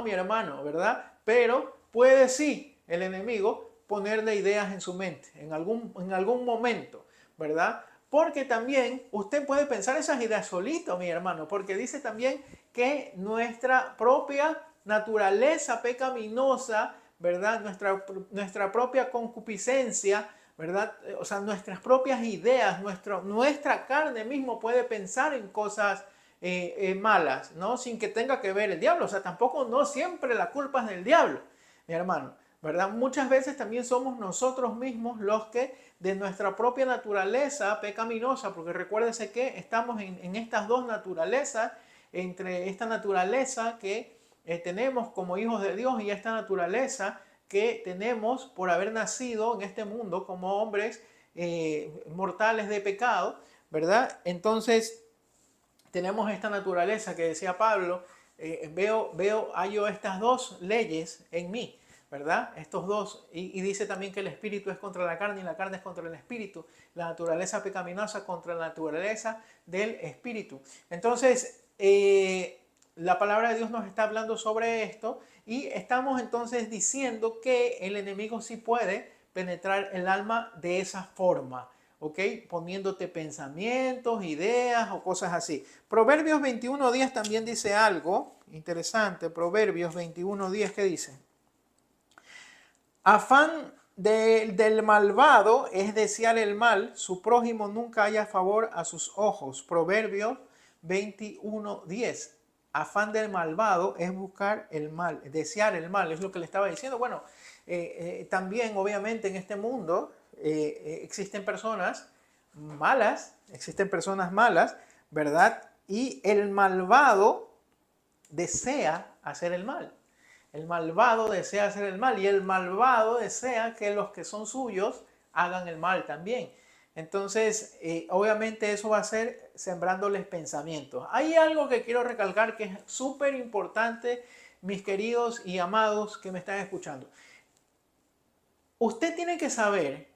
[SPEAKER 1] mi hermano, ¿verdad? Pero puede sí el enemigo ponerle ideas en su mente en algún momento, ¿verdad? Porque también usted puede pensar esas ideas solito, mi hermano, porque dice también que nuestra propia naturaleza pecaminosa ¿verdad? Nuestra propia concupiscencia, ¿verdad? O sea, nuestras propias ideas, nuestra carne mismo puede pensar en cosas malas, ¿no? Sin que tenga que ver el diablo. O sea, tampoco no siempre la culpa es del diablo, mi hermano, ¿verdad? Muchas veces también somos nosotros mismos los que de nuestra propia naturaleza pecaminosa, porque recuérdese que estamos en estas dos naturalezas, entre esta naturaleza que tenemos como hijos de Dios y esta naturaleza que tenemos por haber nacido en este mundo como hombres mortales de pecado, ¿verdad? Entonces tenemos esta naturaleza que decía Pablo, hallo estas dos leyes en mí, ¿verdad? Estos dos, y dice también que el espíritu es contra la carne y la carne es contra el espíritu, la naturaleza pecaminosa contra la naturaleza del espíritu. Entonces, la palabra de Dios nos está hablando sobre esto y estamos entonces diciendo que el enemigo sí puede penetrar el alma de esa forma, ¿ok? Poniéndote pensamientos, ideas o cosas así. Proverbios 21:10 también dice algo interesante. Proverbios 21:10, ¿qué dice? Afán del malvado es desear el mal, su prójimo nunca haya favor a sus ojos. Proverbios 21:10. Afán del malvado es buscar el mal, desear el mal, es lo que le estaba diciendo. Bueno, también obviamente en este mundo existen personas malas, ¿verdad? Y el malvado desea hacer el mal. El malvado desea hacer el mal y el malvado desea que los que son suyos hagan el mal también. Entonces, obviamente eso va a ser sembrándoles pensamientos. Hay algo que quiero recalcar que es súper importante, mis queridos y amados que me están escuchando. Usted tiene que saber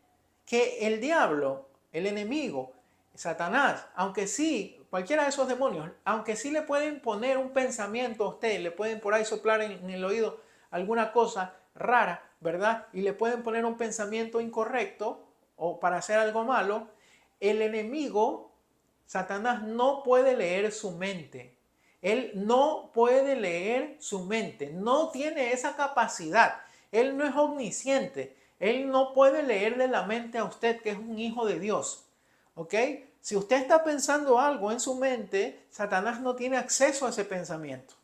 [SPEAKER 1] que el diablo, el enemigo, Satanás, aunque sí, cualquiera de esos demonios, aunque sí le pueden poner un pensamiento a usted, le pueden por ahí soplar en el oído alguna cosa rara, ¿verdad? Y le pueden poner un pensamiento incorrecto o para hacer algo malo, el enemigo, Satanás, no puede leer su mente. Él no puede leer su mente, no tiene esa capacidad. Él no es omnisciente. Él no puede leerle la mente a usted, que es un hijo de Dios. ¿Ok? Si usted está pensando algo en su mente, Satanás no tiene acceso a ese pensamiento.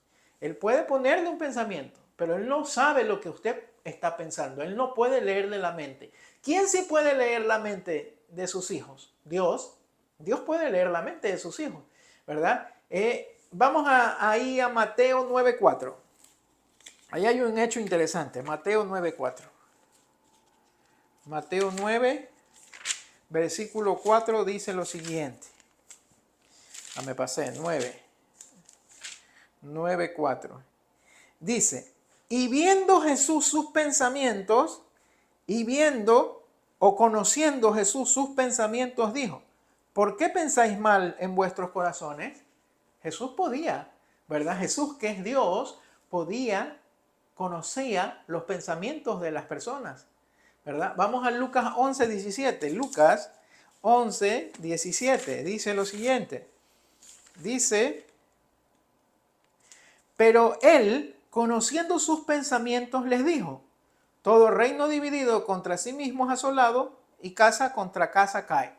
[SPEAKER 1] Él puede ponerle un pensamiento, pero él no sabe lo que usted está pensando. Él no puede leerle la mente. ¿Quién sí puede leer la mente de sus hijos? Dios. Dios puede leer la mente de sus hijos, ¿verdad? Vamos ahí a Mateo 9:4. Ahí hay un hecho interesante. Mateo 9:4. Mateo 9, versículo 4 dice lo siguiente. Me pasé, 9:4. Dice, y viendo Jesús sus pensamientos, y viendo o conociendo Jesús sus pensamientos, dijo, ¿por qué pensáis mal en vuestros corazones? Jesús podía, ¿verdad? Jesús, que es Dios, conocía los pensamientos de las personas, ¿verdad? Vamos a Lucas 11:17. Lucas 11:17 dice lo siguiente. Dice, pero él, conociendo sus pensamientos, les dijo, todo reino dividido contra sí mismo es asolado y casa contra casa cae.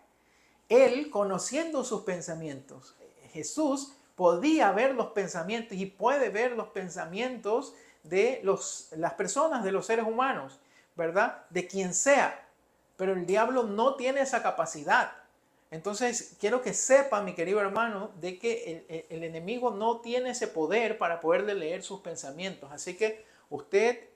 [SPEAKER 1] Él, conociendo sus pensamientos, Jesús podía ver los pensamientos y puede ver los pensamientos de las personas, de los seres humanos, ¿verdad? De quien sea. Pero el diablo no tiene esa capacidad. Entonces, quiero que sepa, mi querido hermano, de que el enemigo no tiene ese poder para poderle leer sus pensamientos. Así que usted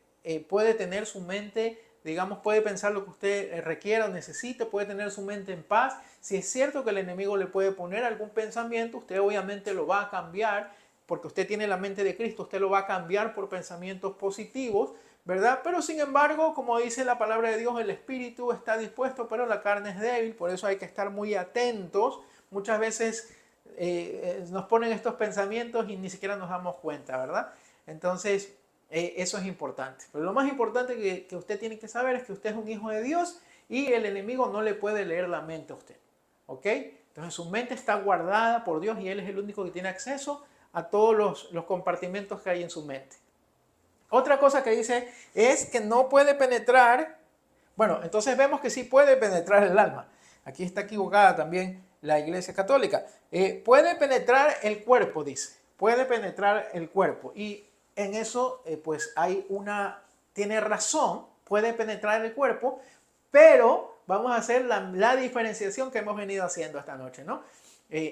[SPEAKER 1] puede tener su mente, digamos, puede pensar lo que usted requiera o necesite, puede tener su mente en paz. Si es cierto que el enemigo le puede poner algún pensamiento, usted obviamente lo va a cambiar, porque usted tiene la mente de Cristo, usted lo va a cambiar por pensamientos positivos, ¿verdad? Pero sin embargo, como dice la palabra de Dios, el espíritu está dispuesto, pero la carne es débil, por eso hay que estar muy atentos. Muchas veces nos ponen estos pensamientos y ni siquiera nos damos cuenta, ¿verdad? Entonces, eso es importante. Pero lo más importante que usted tiene que saber es que usted es un hijo de Dios y el enemigo no le puede leer la mente a usted, ¿ok? Entonces su mente está guardada por Dios y Él es el único que tiene acceso a todos los compartimentos que hay en su mente. Otra cosa que dice es que no puede penetrar. Bueno, entonces vemos que sí puede penetrar el alma. Aquí está equivocada también la Iglesia Católica. Puede penetrar el cuerpo, dice. Puede penetrar el cuerpo. Y en eso, pues tiene razón, puede penetrar el cuerpo, pero vamos a hacer la diferenciación que hemos venido haciendo esta noche, ¿no?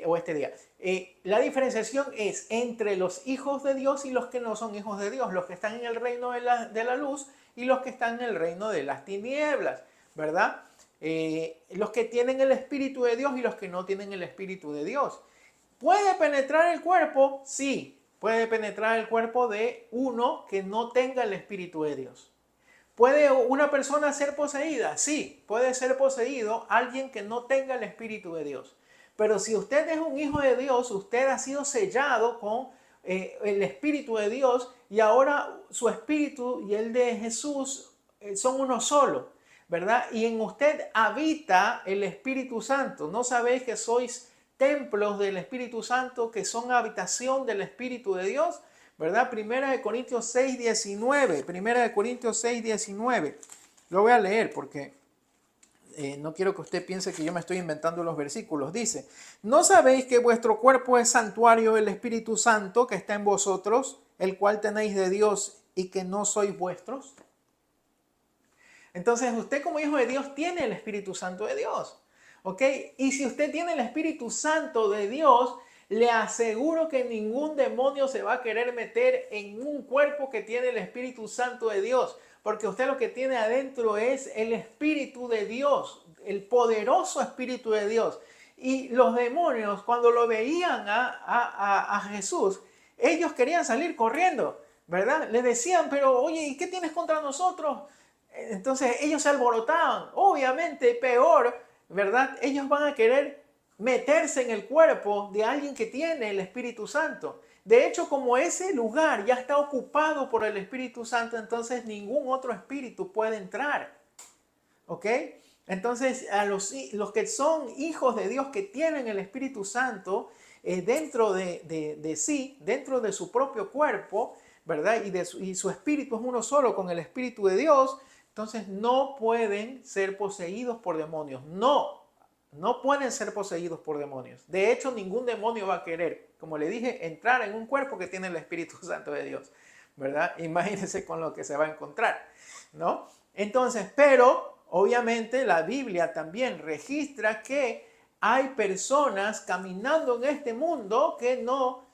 [SPEAKER 1] O este día. La diferenciación es entre los hijos de Dios y los que no son hijos de Dios, los que están en el reino de la luz y los que están en el reino de las tinieblas, ¿verdad? Los que tienen el Espíritu de Dios y los que no tienen el Espíritu de Dios. ¿Puede penetrar el cuerpo? Sí, puede penetrar el cuerpo de uno que no tenga el Espíritu de Dios. ¿Puede una persona ser poseída? Sí, puede ser poseído alguien que no tenga el Espíritu de Dios. Pero si usted es un hijo de Dios, usted ha sido sellado con el Espíritu de Dios y ahora su Espíritu y el de Jesús son uno solo, ¿verdad? Y en usted habita el Espíritu Santo. ¿No sabéis que sois templos del Espíritu Santo, que son habitación del Espíritu de Dios? ¿Verdad? Primera de Corintios 6, 19. Primera de Corintios 6, 19. Lo voy a leer porque no quiero que usted piense que yo me estoy inventando los versículos. Dice, ¿no sabéis que vuestro cuerpo es santuario del Espíritu Santo que está en vosotros, el cual tenéis de Dios y que no sois vuestros? Entonces usted como hijo de Dios tiene el Espíritu Santo de Dios. ¿Ok? Y si usted tiene el Espíritu Santo de Dios, le aseguro que ningún demonio se va a querer meter en un cuerpo que tiene el Espíritu Santo de Dios. Porque usted lo que tiene adentro es el Espíritu de Dios, el poderoso Espíritu de Dios. Y los demonios, cuando lo veían a Jesús, ellos querían salir corriendo, ¿verdad? Le decían, pero oye, ¿y qué tienes contra nosotros? Entonces ellos se alborotaban. Obviamente, peor, ¿verdad? Ellos van a querer meterse en el cuerpo de alguien que tiene el Espíritu Santo. De hecho, como ese lugar ya está ocupado por el Espíritu Santo, entonces ningún otro espíritu puede entrar. ¿Ok? Entonces, a los que son hijos de Dios, que tienen el Espíritu Santo dentro de sí, dentro de su propio cuerpo, ¿verdad? Y su espíritu es uno solo con el Espíritu de Dios, entonces no pueden ser poseídos por demonios. No pueden ser poseídos por demonios. De hecho, ningún demonio va a querer, como le dije, entrar en un cuerpo que tiene el Espíritu Santo de Dios, ¿verdad? Imagínense con lo que se va a encontrar, ¿no? Entonces, pero obviamente la Biblia también registra que hay personas caminando en este mundo que no,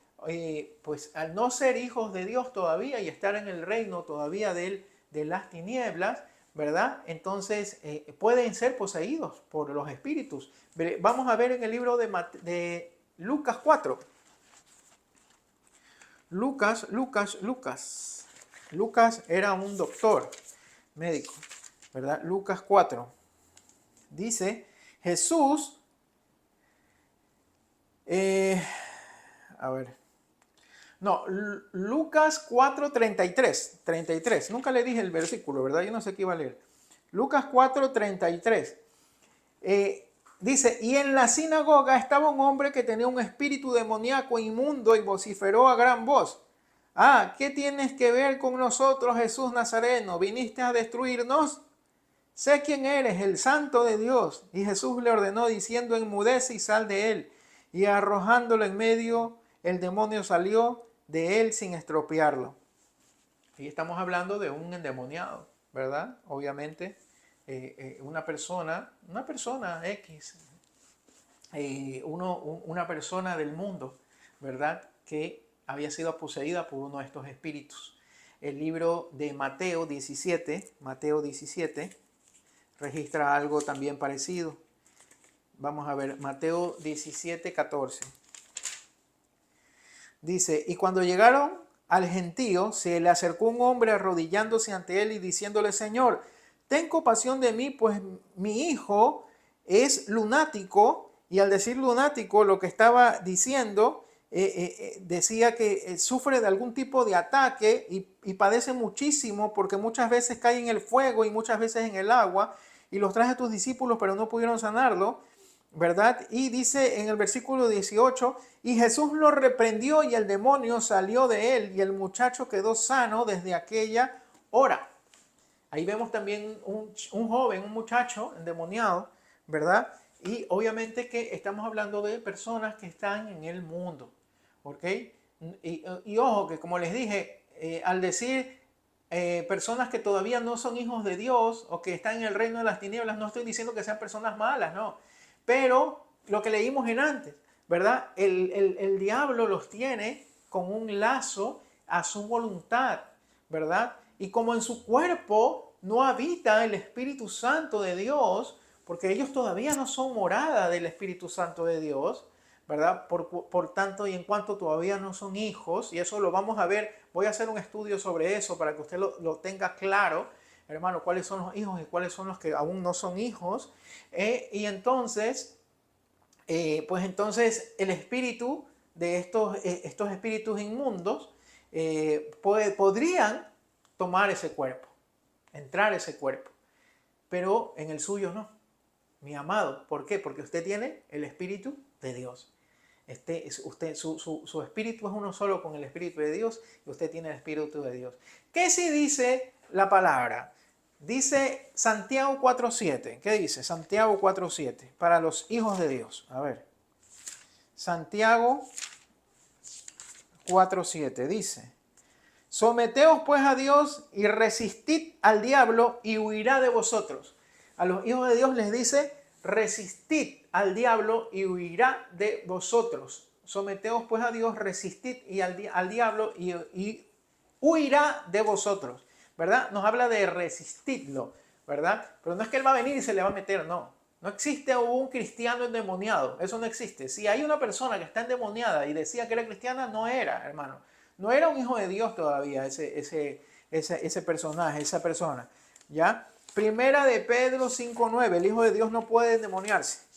[SPEAKER 1] pues al no ser hijos de Dios todavía y estar en el reino todavía de las tinieblas, ¿verdad? Entonces pueden ser poseídos por los espíritus. Vamos a ver en el libro de Lucas 4. Lucas era un doctor médico, ¿verdad? Lucas 4. Dice, Jesús, a ver, no, Lucas 4, 33. Nunca le dije el versículo, ¿verdad? Yo no sé qué iba a leer. Lucas 4, 33. Dice, y en la sinagoga estaba un hombre que tenía un espíritu demoníaco inmundo y vociferó a gran voz. Ah, ¿qué tienes que ver con nosotros, Jesús Nazareno? ¿Viniste a destruirnos? Sé quién eres, el Santo de Dios. Y Jesús le ordenó diciendo, enmudece y sal de él. Y arrojándolo en medio, el demonio salió de él sin estropearlo. Y estamos hablando de un endemoniado, ¿verdad? Obviamente, una persona X, una persona del mundo, ¿verdad? Que había sido poseída por uno de estos espíritus. El libro de Mateo 17 registra algo también parecido. Vamos a ver, Mateo 17, 14. Dice, y cuando llegaron al gentío, se le acercó un hombre arrodillándose ante él y diciéndole, Señor, ten compasión de mí, pues mi hijo es lunático. Y al decir lunático, lo que estaba diciendo, decía que sufre de algún tipo de ataque y padece muchísimo porque muchas veces cae en el fuego y muchas veces en el agua. Y los traje a tus discípulos, pero no pudieron sanarlo. ¿verdad? Y dice en el versículo 18, y Jesús lo reprendió y el demonio salió de él y el muchacho quedó sano desde aquella hora. Ahí vemos también un joven, un muchacho endemoniado, ¿verdad? Y obviamente que estamos hablando de personas que están en el mundo, ¿ok? Y ojo, que como les dije, al decir personas que todavía no son hijos de Dios o que están en el reino de las tinieblas, no estoy diciendo que sean personas malas, no. Pero lo que leímos en antes, ¿verdad? El diablo los tiene con un lazo a su voluntad, ¿verdad? Y como en su cuerpo no habita el Espíritu Santo de Dios, porque ellos todavía no son morada del Espíritu Santo de Dios, ¿verdad? Por tanto, y en cuanto todavía no son hijos, y eso lo vamos a ver, voy a hacer un estudio sobre eso para que usted lo tenga claro, hermano, cuáles son los hijos y cuáles son los que aún no son hijos. Y entonces, pues entonces el espíritu de estos espíritus inmundos podrían tomar ese cuerpo, entrar ese cuerpo, pero en el suyo no, mi amado. ¿Por qué? Porque usted tiene el Espíritu de Dios. Su espíritu es uno solo con el Espíritu de Dios y usted tiene el Espíritu de Dios. ¿Qué sí dice la palabra? Dice Santiago 4.7. ¿Qué dice? Santiago 4.7 para los hijos de Dios. A ver. Santiago 4.7 dice: someteos pues a Dios y resistid al diablo y huirá de vosotros. A los hijos de Dios les dice: resistid al diablo y huirá de vosotros. Someteos pues a Dios, resistid al diablo y huirá de vosotros, ¿verdad? Nos habla de resistirlo, ¿verdad? Pero no es que él va a venir y se le va a meter, no. No existe un cristiano endemoniado, eso no existe. Si hay una persona que está endemoniada y decía que era cristiana, no era, hermano. No era un hijo de Dios todavía ese personaje, esa persona, ¿ya? Primera de Pedro 5.9, el hijo de Dios no puede endemoniarse.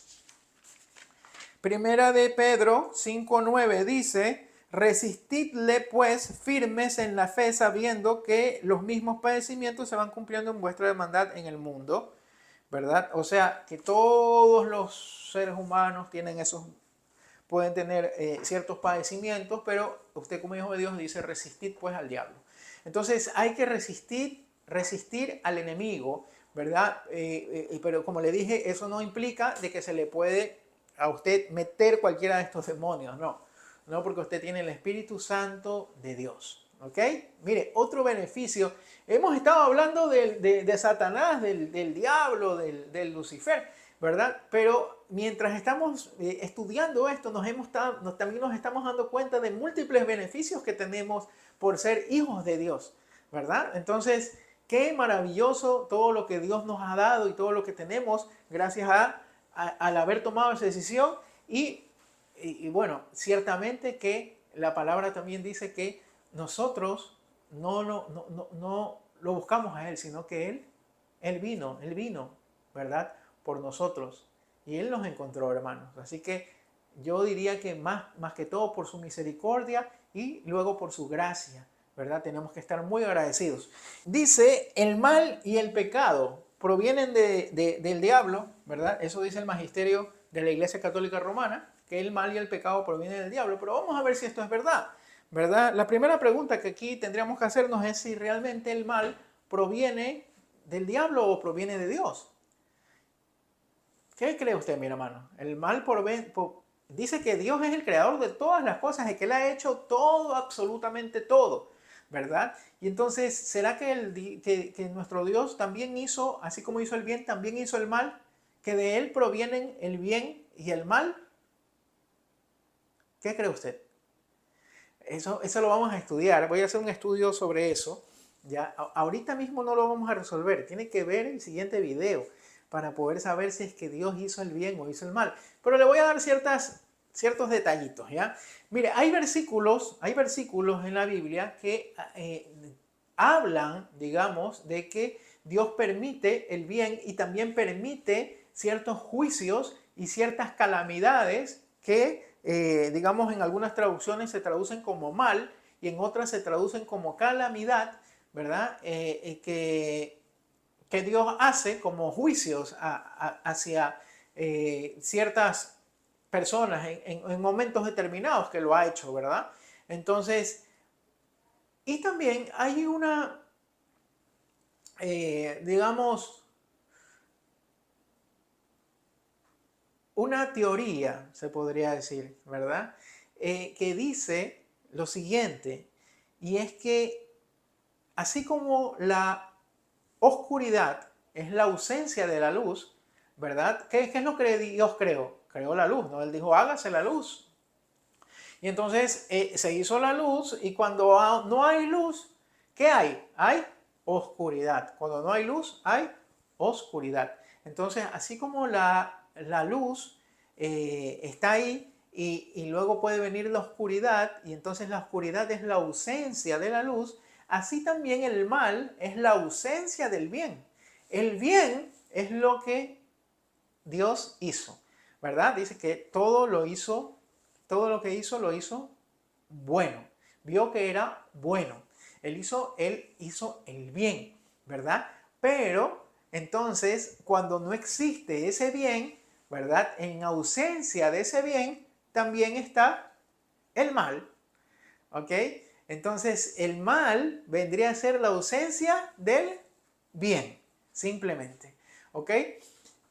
[SPEAKER 1] Primera de Pedro 5.9 dice: resistidle pues firmes en la fe, sabiendo que los mismos padecimientos se van cumpliendo en vuestra hermandad en el mundo, ¿verdad? O sea, que todos los seres humanos pueden tener ciertos padecimientos, pero usted como hijo de Dios dice: resistid pues al diablo. Entonces hay que resistir al enemigo, ¿verdad? Pero como le dije, eso no implica de que se le puede a usted meter cualquiera de estos demonios, no, porque usted tiene el Espíritu Santo de Dios, ¿ok? Mire, otro beneficio, hemos estado hablando de Satanás, del diablo, del Lucifer, ¿verdad? Pero mientras estamos estudiando esto, también nos estamos dando cuenta de múltiples beneficios que tenemos por ser hijos de Dios, ¿verdad? Entonces, qué maravilloso todo lo que Dios nos ha dado y todo lo que tenemos gracias al haber tomado esa decisión. Y bueno, ciertamente que la palabra también dice que nosotros no lo buscamos a Él, sino que Él vino, ¿verdad? Por nosotros. Y Él nos encontró, hermanos. Así que yo diría que más que todo por su misericordia y luego por su gracia, ¿verdad? Tenemos que estar muy agradecidos. Dice: el mal y el pecado provienen del diablo, ¿verdad? Eso dice el magisterio de la Iglesia Católica Romana, que el mal y el pecado provienen del diablo. Pero vamos a ver si esto es verdad, ¿verdad? La primera pregunta que aquí tendríamos que hacernos es si realmente el mal proviene del diablo o proviene de Dios. ¿Qué cree usted, mi hermano? El mal dice que Dios es el creador de todas las cosas y que Él ha hecho todo, absolutamente todo, ¿verdad? Y entonces, ¿será que nuestro Dios también hizo, así como hizo el bien, también hizo el mal? ¿Que de Él provienen el bien y el mal? ¿Qué cree usted? Eso lo vamos a estudiar. Voy a hacer un estudio sobre eso. Ya, ahorita mismo no lo vamos a resolver. Tiene que ver el siguiente video para poder saber si es que Dios hizo el bien o hizo el mal. Pero le voy a dar ciertos detallitos, ¿ya? Mire, hay versículos en la Biblia que hablan, digamos, de que Dios permite el bien y también permite ciertos juicios y ciertas calamidades que, digamos, en algunas traducciones se traducen como mal y en otras se traducen como calamidad, ¿verdad? Que Dios hace como juicios hacia ciertas personas en momentos determinados que lo ha hecho, ¿verdad? Entonces, y también hay una, digamos, una teoría, se podría decir, ¿verdad? Que dice lo siguiente, y es que así como la oscuridad es la ausencia de la luz, ¿verdad? ¿Qué es lo que Dios creó? Creó la luz, ¿no? Él dijo, hágase la luz. Y entonces se hizo la luz y cuando no hay luz, ¿qué hay? Hay oscuridad. Cuando no hay luz, hay oscuridad. Entonces, así como la luz está ahí y luego puede venir la oscuridad y entonces la oscuridad es la ausencia de la luz, así también el mal es la ausencia del bien. El bien es lo que Dios hizo, ¿verdad? Dice que todo lo hizo, todo lo que hizo lo hizo bueno. Vio que era bueno. Él hizo el bien, ¿verdad? Pero entonces, cuando no existe ese bien, ¿verdad? En ausencia de ese bien, también está el mal, ¿ok? Entonces, el mal vendría a ser la ausencia del bien, simplemente, ¿ok?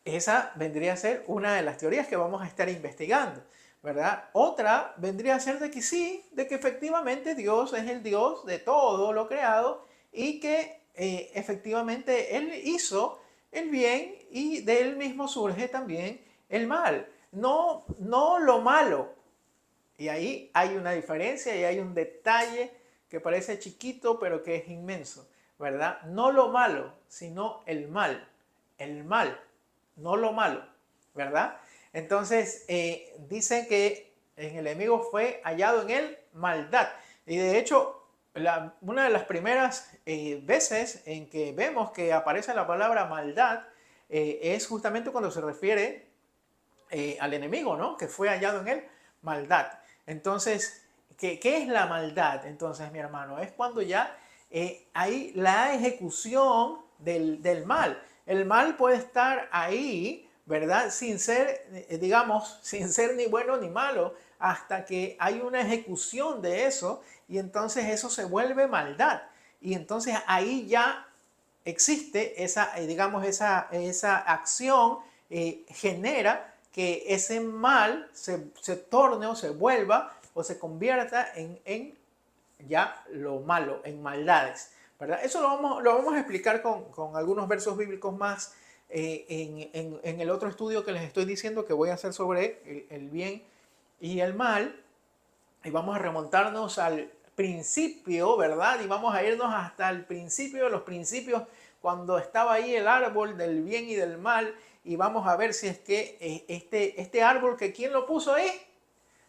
[SPEAKER 1] Esa vendría a ser una de las teorías que vamos a estar investigando, ¿verdad? Otra vendría a ser de que sí, de que efectivamente Dios es el Dios de todo lo creado y que efectivamente Él hizo el bien y de Él mismo surge también el mal. No, no lo malo. Y ahí hay una diferencia y hay un detalle que parece chiquito pero que es inmenso, ¿verdad? No lo malo, sino el mal. El mal, no lo malo, ¿verdad? Entonces, dicen que el enemigo fue hallado en él maldad. Y de hecho, una de las primeras veces en que vemos que aparece la palabra maldad es justamente cuando se refiere al enemigo, ¿no? Que fue hallado en él maldad. Entonces, ¿qué es la maldad? Entonces, mi hermano, es cuando ya hay la ejecución del mal. El mal puede estar ahí, ¿verdad? Sin ser, digamos, sin ser ni bueno ni malo, hasta que hay una ejecución de eso y entonces eso se vuelve maldad. Y entonces ahí ya existe esa, digamos, esa acción genera que ese mal se torne o se vuelva o se convierta en ya lo malo, en maldades, ¿verdad? Eso lo vamos a explicar con algunos versos bíblicos más en el otro estudio que les estoy diciendo que voy a hacer sobre el bien y el mal. Y vamos a remontarnos al principio, ¿verdad? Y vamos a irnos hasta el principio de los principios, cuando estaba ahí el árbol del bien y del mal. Y vamos a ver si es que este árbol, que ¿quién lo puso ahí?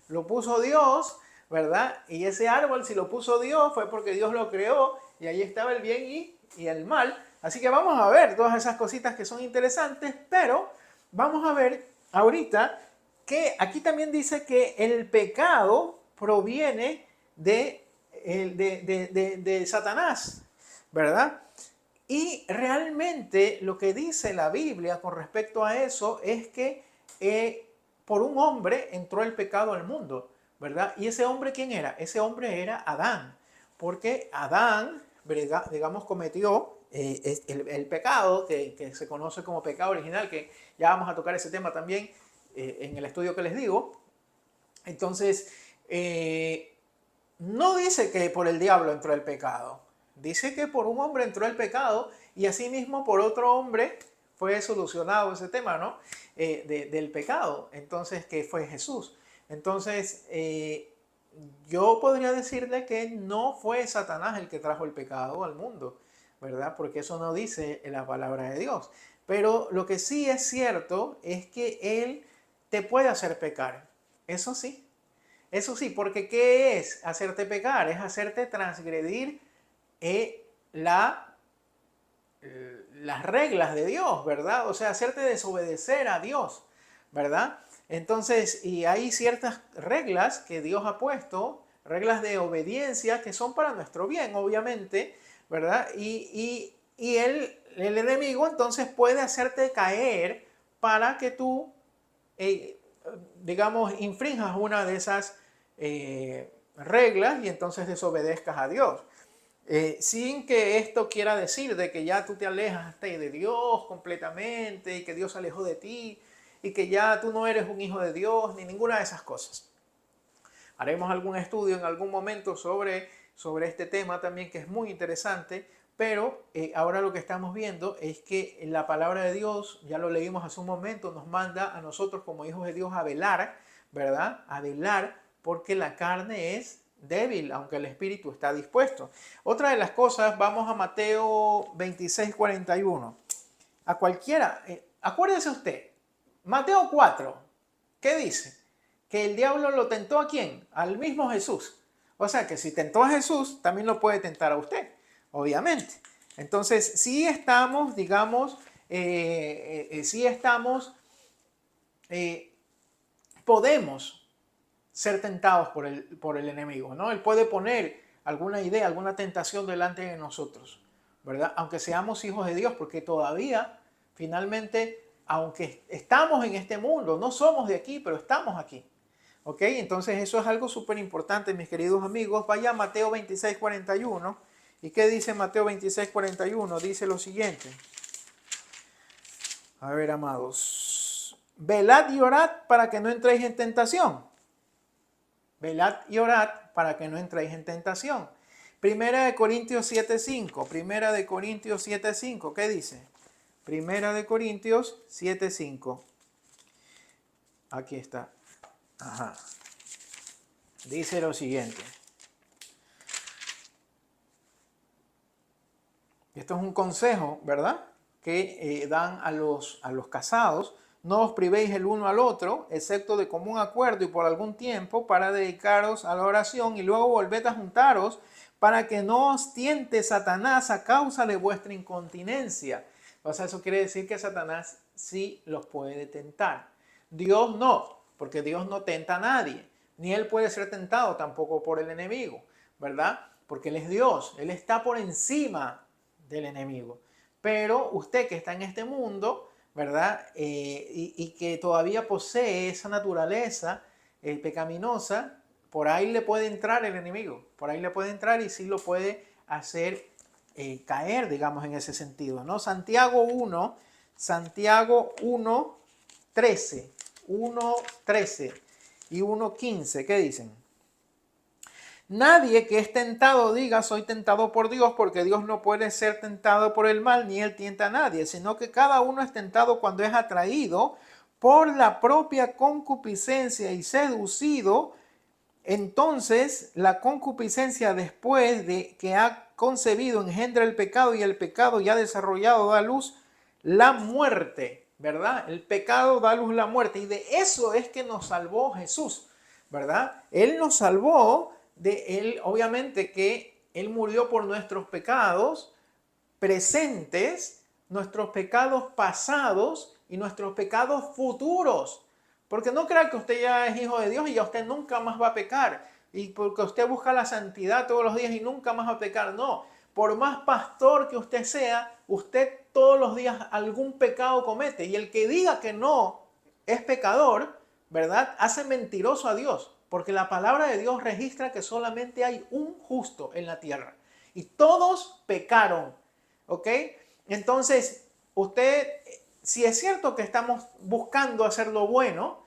[SPEAKER 1] Lo puso Dios, ¿verdad? Y ese árbol, si lo puso Dios, fue porque Dios lo creó y ahí estaba el bien y el mal. Así que vamos a ver todas esas cositas que son interesantes, pero vamos a ver ahorita que aquí también dice que el pecado proviene de Satanás, ¿verdad? Y realmente lo que dice la Biblia con respecto a eso es que por un hombre entró el pecado al mundo, ¿verdad? ¿Y ese hombre quién era? Ese hombre era Adán, porque Adán, digamos, cometió el pecado que se conoce como pecado original, que ya vamos a tocar ese tema también en el estudio que les digo. Entonces, no dice que por el diablo entró el pecado, dice que por un hombre entró el pecado y asimismo por otro hombre fue solucionado ese tema, ¿no? Del pecado, entonces, que fue Jesús. Entonces, yo podría decirle que no fue Satanás el que trajo el pecado al mundo, ¿verdad? Porque eso no dice en la palabra de Dios. Pero lo que sí es cierto es que Él te puede hacer pecar. Eso sí. Eso sí, porque ¿qué es hacerte pecar? Es hacerte transgredir la las reglas de Dios, ¿verdad? O sea, hacerte desobedecer a Dios, ¿verdad? Entonces, y hay ciertas reglas que Dios ha puesto, reglas de obediencia que son para nuestro bien, obviamente, ¿verdad? Y el enemigo entonces puede hacerte caer para que tú digamos, infrinjas una de esas reglas y entonces desobedezcas a Dios. Sin que esto quiera decir de que ya tú te alejaste de Dios completamente y que Dios se alejó de ti y que ya tú no eres un hijo de Dios ni ninguna de esas cosas. Haremos algún estudio en algún momento sobre este tema también, que es muy interesante, pero ahora lo que estamos viendo es que la palabra de Dios, ya lo leímos hace un momento, nos manda a nosotros como hijos de Dios a velar, ¿verdad? A velar porque la carne es débil, aunque el espíritu está dispuesto. Otra de las cosas, vamos a Mateo 26, 41. A cualquiera, acuérdese usted, Mateo 4, ¿qué dice? Que el diablo lo tentó ¿a quién? Al mismo Jesús. O sea que si tentó a Jesús, también lo puede tentar a usted, obviamente. Entonces, sí estamos, digamos, podemos ser tentados por el enemigo, ¿no? Él puede poner alguna idea, alguna tentación delante de nosotros, ¿verdad? Aunque seamos hijos de Dios, porque todavía, finalmente, aunque estamos en este mundo, no somos de aquí, pero estamos aquí. ¿Ok? Entonces eso es algo súper importante, mis queridos amigos. Vaya a Mateo 26, 41. ¿Y qué dice Mateo 26, 41? Dice lo siguiente. A ver, amados. Velad y orad para que no entréis en tentación. Velad y orad para que no entréis en tentación. Primera de Corintios 7:5. Primera de Corintios 7:5. ¿Qué dice? Primera de Corintios 7:5. Aquí está. Ajá. Dice lo siguiente. Esto es un consejo, ¿verdad? Que dan a los casados. No os privéis el uno al otro, excepto de común acuerdo y por algún tiempo, para dedicaros a la oración y luego volved a juntaros para que no os tiente Satanás a causa de vuestra incontinencia. O sea, eso quiere decir que Satanás sí los puede tentar. Dios no, porque Dios no tenta a nadie. Ni él puede ser tentado tampoco por el enemigo, ¿verdad? Porque él es Dios, él está por encima del enemigo. Pero usted que está en este mundo, ¿verdad? Y que todavía posee esa naturaleza pecaminosa, por ahí le puede entrar el enemigo, por ahí le puede entrar y sí lo puede hacer caer, digamos, en ese sentido, ¿no? Santiago 1, 13, 1:13 y 1:15, ¿qué dicen? Nadie que es tentado diga soy tentado por Dios, porque Dios no puede ser tentado por el mal, ni él tienta a nadie, sino que cada uno es tentado cuando es atraído por la propia concupiscencia y seducido. Entonces la concupiscencia, después de que ha concebido, engendra el pecado, y el pecado ya desarrollado da luz la muerte, ¿verdad? El pecado da luz la muerte, y de eso es que nos salvó Jesús, ¿verdad? Él nos salvó de él, obviamente que él murió por nuestros pecados presentes, nuestros pecados pasados y nuestros pecados futuros. Porque no crea que usted ya es hijo de Dios y ya usted nunca más va a pecar. Y porque usted busca la santidad todos los días y nunca más va a pecar. No, por más pastor que usted sea, usted todos los días algún pecado comete. Y el que diga que no es pecador, ¿verdad? Hace mentiroso a Dios. Porque la palabra de Dios registra que solamente hay un justo en la tierra. Y todos pecaron. ¿Ok? Entonces, usted, si es cierto que estamos buscando hacer lo bueno,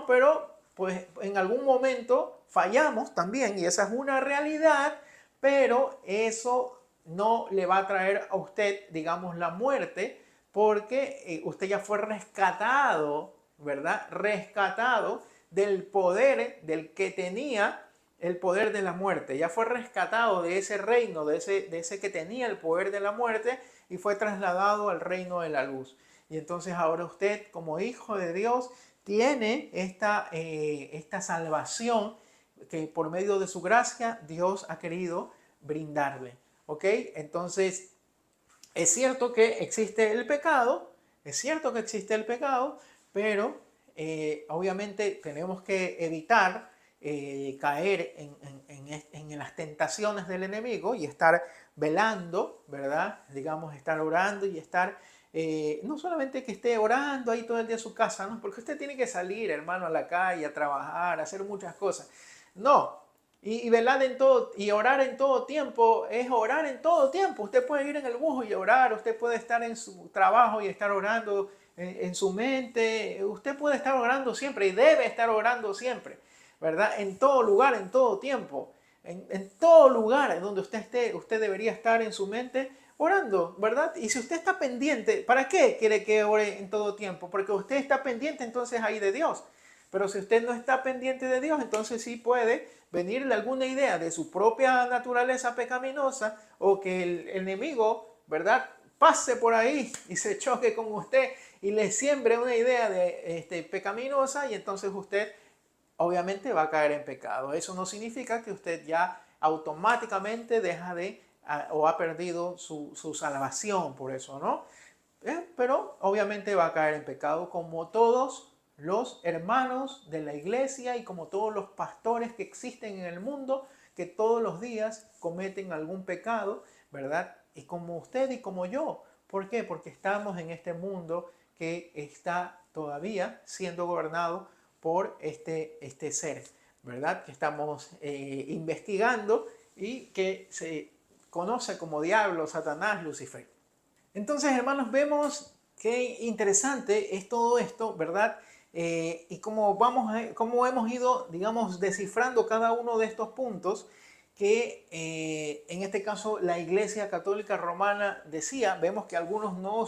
[SPEAKER 1] pero pues en algún momento fallamos también, y esa es una realidad, pero eso no le va a traer a usted, digamos, la muerte, porque usted ya fue rescatado, ¿verdad? Rescatado del poder del que tenía el poder de la muerte. Ya fue rescatado de ese reino, de ese que tenía el poder de la muerte, y fue trasladado al reino de la luz. Y entonces ahora usted, como hijo de Dios, tiene esta salvación que por medio de su gracia Dios ha querido brindarle. ¿Ok? Entonces, es cierto que existe el pecado, pero obviamente tenemos que evitar caer en las tentaciones del enemigo y estar velando, ¿verdad? Digamos, estar orando y estar no solamente que esté orando ahí todo el día en su casa, ¿no? Porque usted tiene que salir, hermano, a la calle, a trabajar, a hacer muchas cosas. No. Y velar en todo, y orar en todo tiempo, es orar en todo tiempo. Usted puede ir en el bus y orar, usted puede estar en su trabajo y estar orando en su mente. Usted puede estar orando siempre y debe estar orando siempre, ¿verdad? En todo lugar, en todo tiempo. En todo lugar donde usted esté, usted debería estar en su mente orando, ¿verdad? Y si usted está pendiente, ¿para qué quiere que ore en todo tiempo? Porque usted está pendiente entonces ahí de Dios. Pero si usted no está pendiente de Dios, entonces sí puede venirle alguna idea de su propia naturaleza pecaminosa o que el enemigo, ¿verdad?, pase por ahí y se choque con usted y le siembre una idea de pecaminosa, y entonces usted obviamente va a caer en pecado. Eso no significa que usted ya automáticamente deja de o ha perdido su salvación por eso, ¿no? Pero obviamente va a caer en pecado como todos los hermanos de la iglesia y como todos los pastores que existen en el mundo, que todos los días cometen algún pecado, ¿verdad? Y como usted y como yo. ¿Por qué? Porque estamos en este mundo que está todavía siendo gobernado por este ser, ¿verdad? Que estamos investigando y que se conoce como diablo, Satanás, Lucifer. Entonces, hermanos, vemos qué interesante es todo esto, ¿verdad? Y cómo hemos ido, digamos, descifrando cada uno de estos puntos que en este caso la Iglesia Católica Romana decía. Vemos que algunos no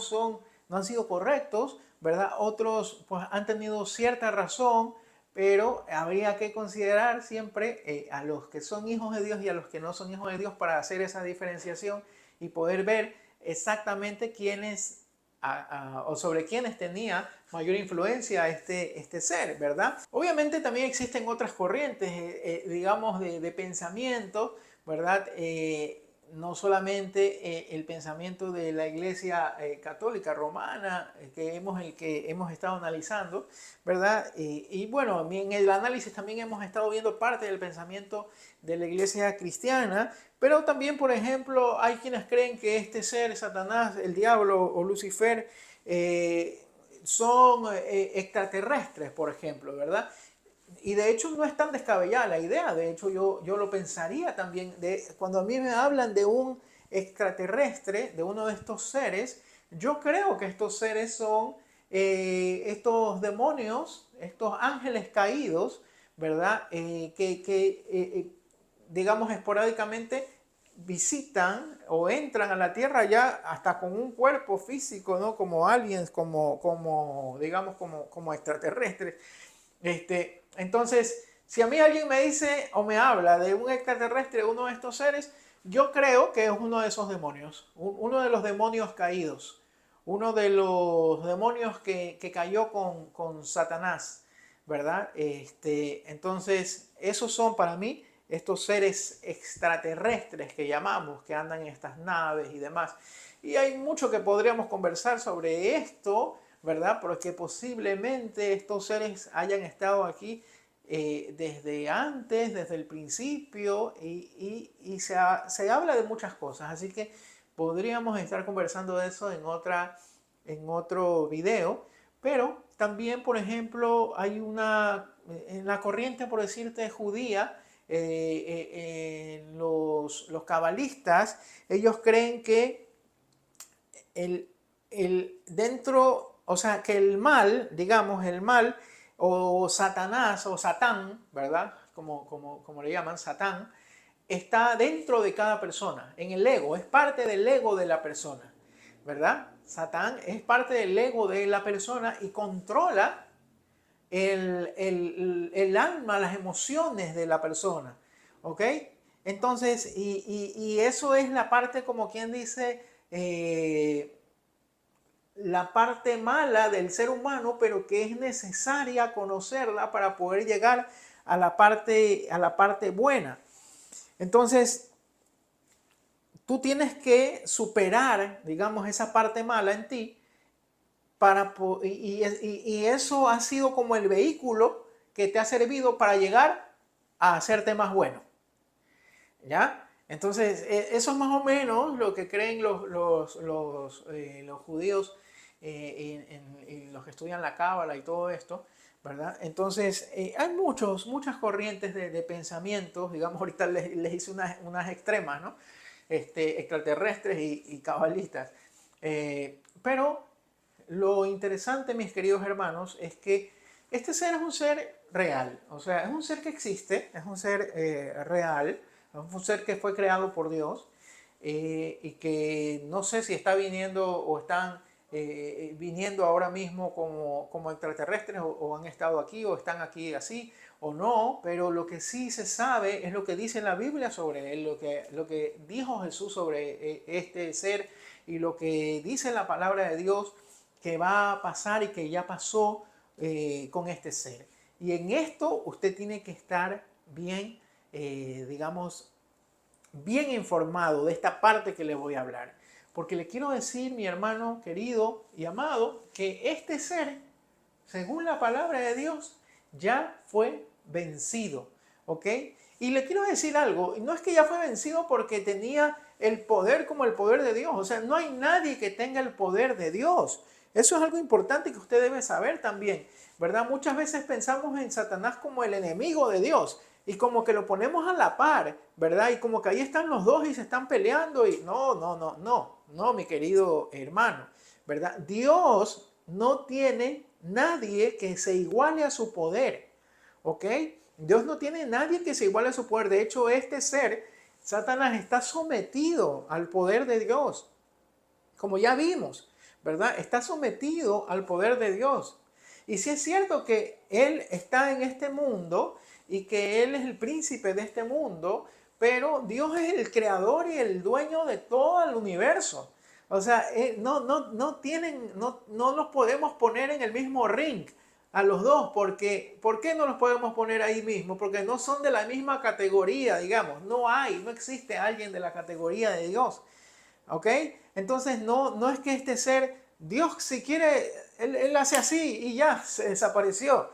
[SPEAKER 1] han sido correctos, ¿verdad? Otros pues han tenido cierta razón, pero habría que considerar siempre a los que son hijos de Dios y a los que no son hijos de Dios para hacer esa diferenciación y poder ver exactamente quiénes o sobre quiénes tenía mayor influencia este ser, ¿verdad? Obviamente también existen otras corrientes, digamos, de pensamiento, ¿verdad? No solamente el pensamiento de la Iglesia Católica Romana, el que hemos estado analizando, ¿verdad? Y bueno, en el análisis también hemos estado viendo parte del pensamiento de la Iglesia cristiana, pero también, por ejemplo, hay quienes creen que este ser, Satanás, el diablo o Lucifer, son extraterrestres, por ejemplo, ¿verdad? Y de hecho no es tan descabellada la idea. De hecho yo lo pensaría también. Cuando a mí me hablan de un extraterrestre, de uno de estos seres, yo creo que estos seres son estos demonios, estos ángeles caídos, ¿verdad? Digamos, esporádicamente visitan o entran a la Tierra ya hasta con un cuerpo físico, ¿no? Como aliens, digamos, como extraterrestres. Entonces, si a mí alguien me dice o me habla de un extraterrestre, uno de estos seres, yo creo que es uno de esos demonios, uno de los demonios caídos, uno de los demonios que cayó con Satanás, ¿verdad? Entonces, esos son para mí estos seres extraterrestres que llamamos, que andan en estas naves y demás. Y hay mucho que podríamos conversar sobre esto, ¿verdad? Porque posiblemente estos seres hayan estado aquí desde antes, desde el principio, y se habla de muchas cosas. Así que podríamos estar conversando de eso en otro video. Pero también, por ejemplo, hay en la corriente, por decirte, judía, los cabalistas, ellos creen que o sea, que el mal, digamos, el mal, o Satanás, o Satán, ¿verdad? Como le llaman, Satán, está dentro de cada persona, en el ego, es parte del ego de la persona, ¿verdad? Satán es parte del ego de la persona y controla el alma, las emociones de la persona, ¿ok? Entonces, y eso es la parte, como quien dice, la parte mala del ser humano, pero que es necesaria conocerla para poder llegar a la parte buena. Entonces, tú tienes que superar, digamos, esa parte mala en ti y eso ha sido como el vehículo que te ha servido para llegar a hacerte más bueno. ¿Ya? Entonces, eso es más o menos lo que creen los judíos en los que estudian la cábala y todo esto, ¿verdad? Entonces, hay muchas corrientes de pensamientos, digamos, ahorita les hice unas extremas, ¿no? Extraterrestres y cabalistas. Pero lo interesante, mis queridos hermanos, es que este ser es un ser real, o sea, es un ser que existe, es un ser real, es un ser que fue creado por Dios y que no sé si está viniendo o están viniendo ahora mismo como extraterrestres o han estado aquí o están aquí así o no, pero lo que sí se sabe es lo que dice la Biblia sobre él, lo que dijo Jesús sobre este ser y lo que dice la palabra de Dios que va a pasar y que ya pasó con este ser. Y en esto usted tiene que estar bien, digamos, bien informado de esta parte que le voy a hablar. Porque le quiero decir, mi hermano querido y amado, que este ser, según la palabra de Dios, ya fue vencido. ¿Ok? Y le quiero decir algo, no es que ya fue vencido porque tenía el poder como el poder de Dios. O sea, no hay nadie que tenga el poder de Dios. Eso es algo importante que usted debe saber también, ¿verdad? Muchas veces pensamos en Satanás como el enemigo de Dios y como que lo ponemos a la par, ¿verdad? Y como que ahí están los dos y se están peleando y no, mi querido hermano, ¿verdad? Dios no tiene nadie que se iguale a su poder, ¿ok? Dios no tiene nadie que se iguale a su poder. De hecho, este ser, Satanás, está sometido al poder de Dios, como ya vimos, ¿verdad? Está sometido al poder de Dios. Y sí es cierto que Él está en este mundo y que Él es el príncipe de este mundo, pero Dios es el creador y el dueño de todo el universo. O sea, no los podemos poner en el mismo ring a los dos, porque ¿por qué no los podemos poner ahí mismo? Porque no son de la misma categoría, digamos. No existe alguien de la categoría de Dios. ¿Ok? Entonces no es que este ser, Dios si quiere, él hace así y ya se desapareció,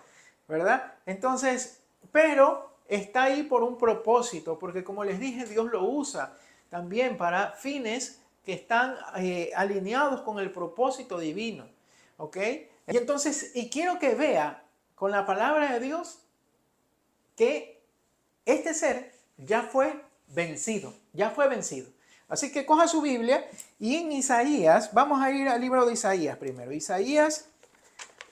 [SPEAKER 1] ¿verdad? Entonces, pero está ahí por un propósito, porque como les dije, Dios lo usa también para fines que están alineados con el propósito divino, ¿ok? Y entonces, y quiero que vea con la palabra de Dios que este ser ya fue vencido, ya fue vencido. Así que coja su Biblia y en Isaías, vamos a ir al libro de Isaías primero. Isaías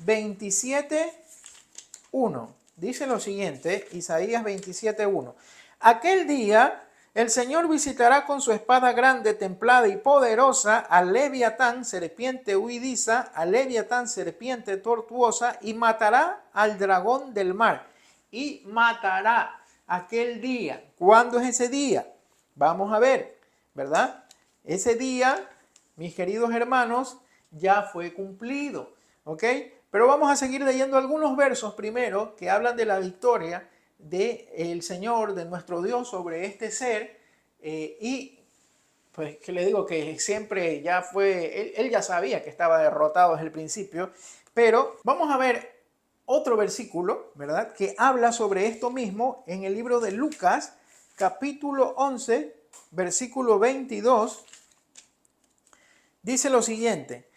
[SPEAKER 1] 27:1. Dice lo siguiente, Isaías 27:1. Aquel día el Señor visitará con su espada grande, templada y poderosa al Leviatán, serpiente huidiza, al Leviatán, serpiente tortuosa, y matará al dragón del mar. Y matará aquel día. ¿Cuándo es ese día? Vamos a ver, ¿verdad? Ese día, mis queridos hermanos, ya fue cumplido, ¿ok? Pero vamos a seguir leyendo algunos versos primero que hablan de la victoria del Señor, de nuestro Dios sobre este ser. Y pues que le digo que siempre ya fue, él ya sabía que estaba derrotado desde el principio. Pero vamos a ver otro versículo, ¿verdad? Que habla sobre esto mismo en el libro de Lucas, capítulo 11, versículo 22. Dice lo siguiente: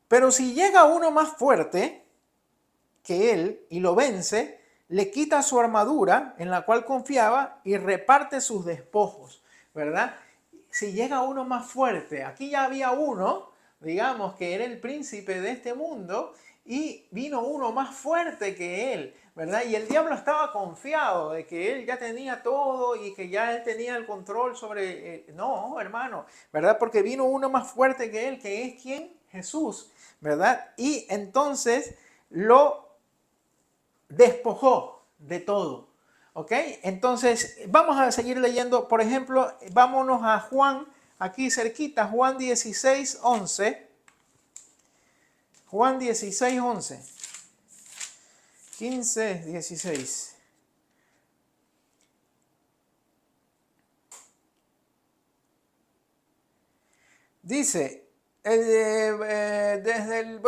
[SPEAKER 1] pero si llega uno más fuerte que él y lo vence, le quita su armadura en la cual confiaba y reparte sus despojos, ¿verdad? Si llega uno más fuerte, aquí ya había uno, digamos, que era el príncipe de este mundo y vino uno más fuerte que él, ¿verdad? Y el diablo estaba confiado de que él ya tenía todo y que ya él tenía el control sobre... no, hermano, ¿verdad? Porque vino uno más fuerte que él, que es ¿quién? Jesús, ¿verdad? Y entonces lo despojó de todo. ¿Ok? Entonces, vamos a seguir leyendo. Por ejemplo, vámonos a Juan, aquí cerquita, Juan 16:11. Juan 16:11. 15:16. Dice, voy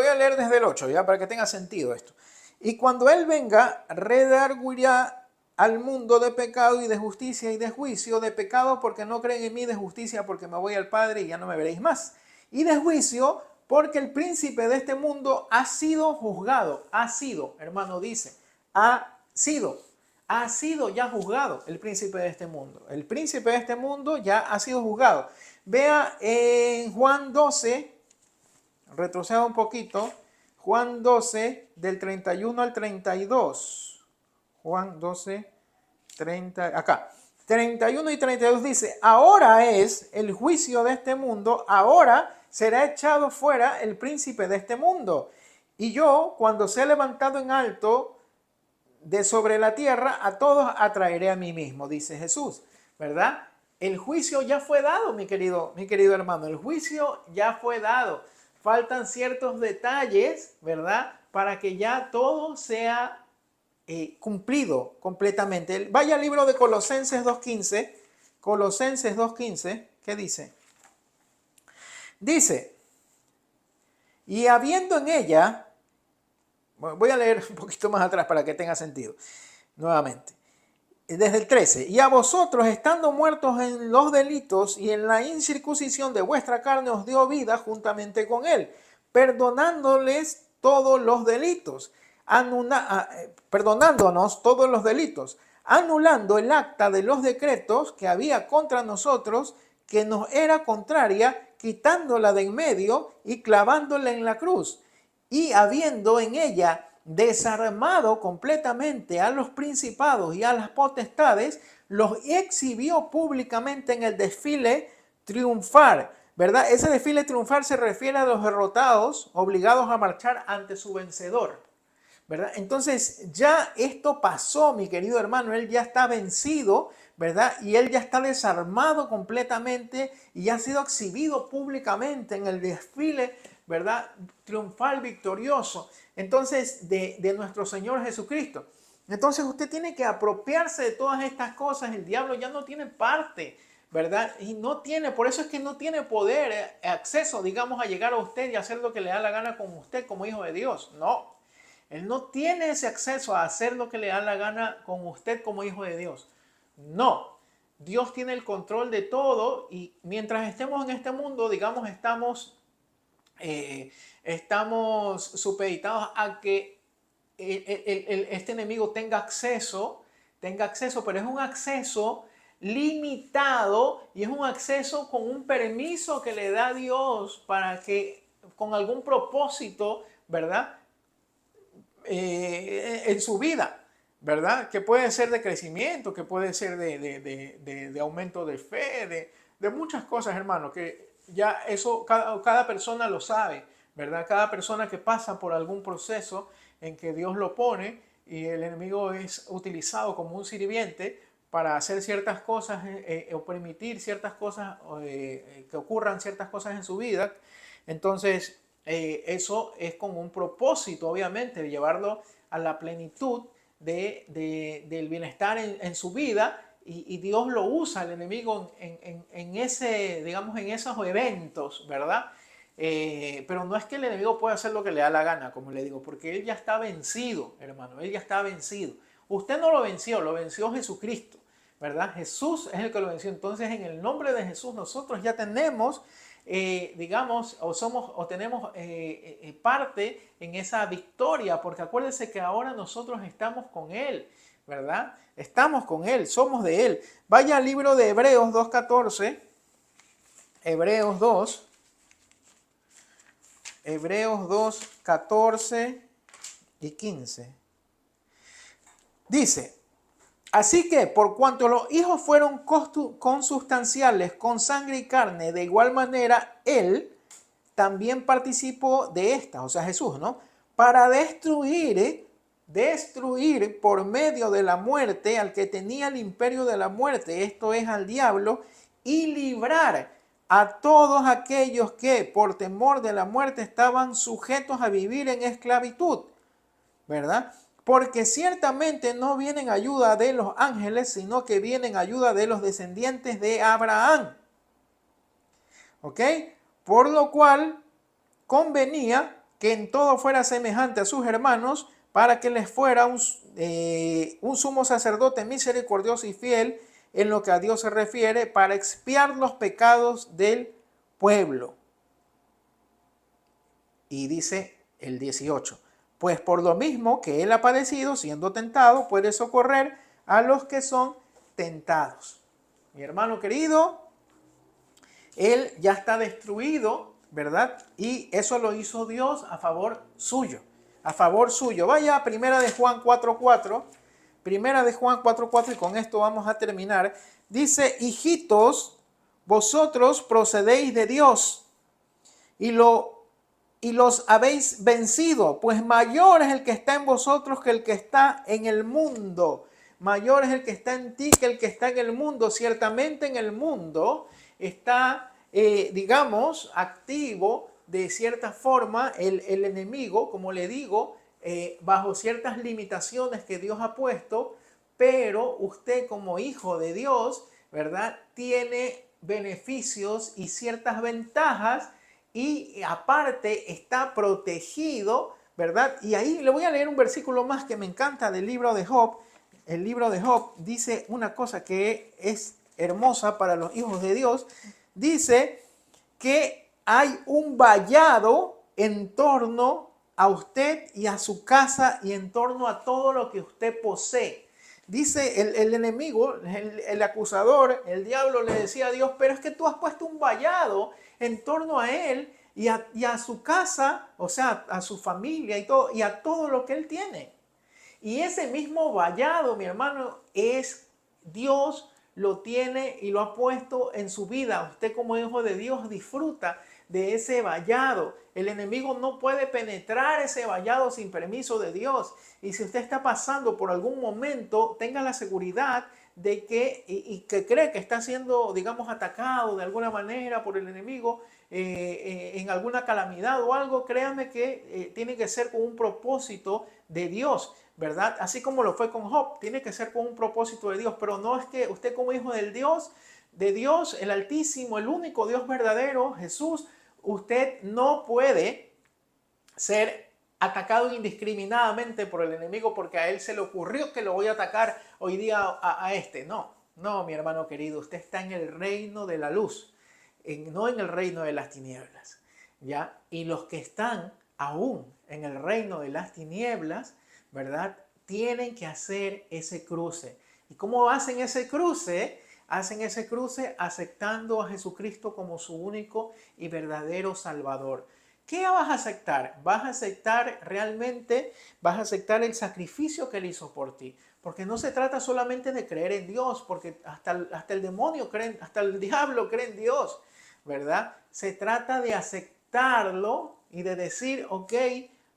[SPEAKER 1] a leer desde el 8, ya, para que tenga sentido esto. Y cuando Él venga, redarguirá al mundo de pecado y de justicia y de juicio. De pecado porque no creen en mí, de justicia porque me voy al Padre y ya no me veréis más. Y de juicio porque el príncipe de este mundo ha sido juzgado. Ha sido, hermano, dice, ha sido ya juzgado el príncipe de este mundo. El príncipe de este mundo ya ha sido juzgado. Vea en Juan 12, retroceda un poquito, Juan 12 del 31 al 32. Juan 12, 30, acá. 31 y 32 dice, ahora es el juicio de este mundo, ahora será echado fuera el príncipe de este mundo. Y yo, cuando sea levantado en alto de sobre la tierra, a todos atraeré a mí mismo, dice Jesús, ¿verdad? El juicio ya fue dado, mi querido hermano, el juicio ya fue dado. Faltan ciertos detalles, ¿verdad? Para que ya todo sea cumplido completamente. Vaya al libro de Colosenses 2.15. Colosenses 2.15, ¿qué dice? Dice, y habiendo en ella, voy a leer un poquito más atrás para que tenga sentido, nuevamente. Desde el 13, y a vosotros, estando muertos en los delitos y en la incircuncisión de vuestra carne, os dio vida juntamente con él, perdonándoles todos los delitos, perdonándonos todos los delitos, anulando el acta de los decretos que había contra nosotros, que nos era contraria, quitándola de en medio y clavándola en la cruz, y habiendo en ella desarmado completamente a los principados y a las potestades, los exhibió públicamente en el desfile triunfal, ¿verdad? Ese desfile triunfal se refiere a los derrotados obligados a marchar ante su vencedor, ¿verdad? Entonces ya esto pasó, mi querido hermano, él ya está vencido, ¿verdad? Y él ya está desarmado completamente y ha sido exhibido públicamente en el desfile, ¿verdad? Triunfal, victorioso. Entonces, de nuestro Señor Jesucristo. Entonces usted tiene que apropiarse de todas estas cosas. El diablo ya no tiene parte, ¿verdad? Y no tiene, por eso es que no tiene poder, acceso, digamos, a llegar a usted y hacer lo que le da la gana con usted como hijo de Dios. No. Él no tiene ese acceso a hacer lo que le da la gana con usted como hijo de Dios. No. Dios tiene el control de todo y mientras estemos en este mundo, digamos, estamos supeditados a que este enemigo tenga acceso, pero es un acceso limitado y es un acceso con un permiso que le da Dios para que con algún propósito, ¿verdad? En su vida, ¿verdad? Que puede ser de crecimiento, que puede ser de aumento de fe, de muchas cosas, hermano, que ya eso cada persona lo sabe, ¿verdad? Cada persona que pasa por algún proceso en que Dios lo pone y el enemigo es utilizado como un sirviente para hacer ciertas cosas o permitir ciertas cosas, que ocurran ciertas cosas en su vida. Entonces, eso es con un propósito, obviamente, de llevarlo a la plenitud del bienestar en su vida. Y Dios lo usa, el enemigo, en ese, digamos, en esos eventos, ¿verdad? Pero no es que el enemigo pueda hacer lo que le da la gana, como le digo, porque él ya está vencido, hermano, él ya está vencido. Usted no lo venció Jesucristo, ¿verdad? Jesús es el que lo venció. Entonces, en el nombre de Jesús, nosotros ya tenemos, digamos, o tenemos parte en esa victoria, porque acuérdense que ahora nosotros estamos con Él, ¿verdad? Estamos con Él, somos de Él. Vaya al libro de Hebreos 2.14, Hebreos 2, Hebreos 2, 14 y 15. Dice, así que por cuanto los hijos fueron consustanciales con sangre y carne, de igual manera Él también participó de esta, o sea Jesús, ¿no? Para destruir por medio de la muerte al que tenía el imperio de la muerte, esto es al diablo, y librar a todos aquellos que por temor de la muerte estaban sujetos a vivir en esclavitud, ¿verdad? Porque ciertamente no vienen ayuda de los ángeles, sino que vienen ayuda de los descendientes de Abraham. ¿Ok? Por lo cual convenía que en todo fuera semejante a sus hermanos, para que les fuera un sumo sacerdote misericordioso y fiel en lo que a Dios se refiere, para expiar los pecados del pueblo. Y dice el 18, pues por lo mismo que él ha padecido, siendo tentado, puede socorrer a los que son tentados. Mi hermano querido, él ya está destruido, ¿verdad? Y eso lo hizo Dios a favor suyo, a favor suyo. Vaya a Primera de Juan 4:4, Primera de Juan 4:4, y con esto vamos a terminar. Dice, hijitos, vosotros procedéis de Dios y los habéis vencido, pues mayor es el que está en vosotros que el que está en el mundo. Mayor es el que está en ti que el que está en el mundo. Ciertamente en el mundo está, digamos, activo de cierta forma el enemigo, como le digo, bajo ciertas limitaciones que Dios ha puesto, pero usted como hijo de Dios, ¿verdad? Tiene beneficios y ciertas ventajas y aparte está protegido, ¿verdad? Y ahí le voy a leer un versículo más que me encanta del libro de Job. El libro de Job dice una cosa que es hermosa para los hijos de Dios. Dice que hay un vallado en torno a usted y a su casa y en torno a todo lo que usted posee. Dice el enemigo, el acusador, el diablo le decía a Dios, pero es que tú has puesto un vallado en torno a él y a su casa, o sea, a su familia y a todo lo que él tiene. Y ese mismo vallado, mi hermano, es Dios lo tiene y lo ha puesto en su vida. Usted como hijo de Dios disfruta de ese vallado. El enemigo no puede penetrar ese vallado sin permiso de Dios. Y si usted está pasando por algún momento, tenga la seguridad de que, y que cree que está siendo, digamos, atacado de alguna manera por el enemigo, en alguna calamidad o algo, créame que tiene que ser con un propósito de Dios, ¿verdad? Así como lo fue con Job, tiene que ser con un propósito de Dios, pero no es que usted como hijo del Dios, de Dios, el Altísimo, el único Dios verdadero, Jesús, usted no puede ser atacado indiscriminadamente por el enemigo porque a él se le ocurrió que lo voy a atacar hoy día a este. No, no, mi hermano querido, usted está en el reino de la luz, no en el reino de las tinieblas, ¿ya? Y los que están aún en el reino de las tinieblas, ¿verdad? Tienen que hacer ese cruce. ¿Y cómo hacen ese cruce? Hacen ese cruce aceptando a Jesucristo como su único y verdadero Salvador. ¿Qué vas a aceptar? Vas a aceptar realmente, vas a aceptar el sacrificio que Él hizo por ti. Porque no se trata solamente de creer en Dios, porque hasta el demonio cree, hasta el diablo cree en Dios, ¿verdad? Se trata de aceptarlo y de decir, ok,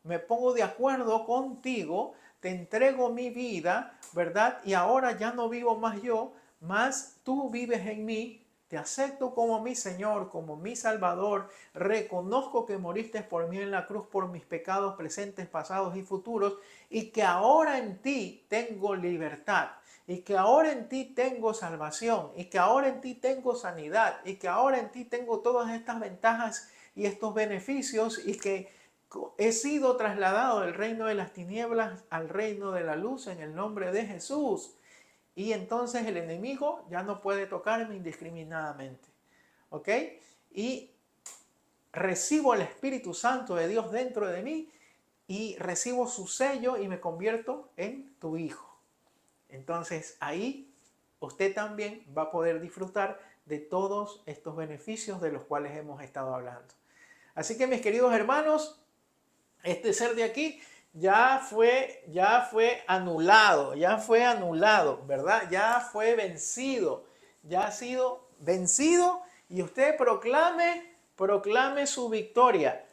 [SPEAKER 1] me pongo de acuerdo contigo, te entrego mi vida, ¿verdad? Y ahora ya no vivo más yo, más tú vives en mí. Te acepto como mi Señor, como mi Salvador. Reconozco que moriste por mí en la cruz por mis pecados presentes, pasados y futuros, y que ahora en ti tengo libertad, y que ahora en ti tengo salvación, y que ahora en ti tengo sanidad, y que ahora en ti tengo todas estas ventajas y estos beneficios, y que he sido trasladado del reino de las tinieblas al reino de la luz en el nombre de Jesús. Y entonces el enemigo ya no puede tocarme indiscriminadamente. ¿Ok? Y recibo el Espíritu Santo de Dios dentro de mí y recibo su sello y me convierto en tu hijo. Entonces ahí usted también va a poder disfrutar de todos estos beneficios de los cuales hemos estado hablando. Así que mis queridos hermanos, este ser de aquí ya fue anulado, ¿verdad? Ya fue vencido, ya ha sido vencido y usted proclame su victoria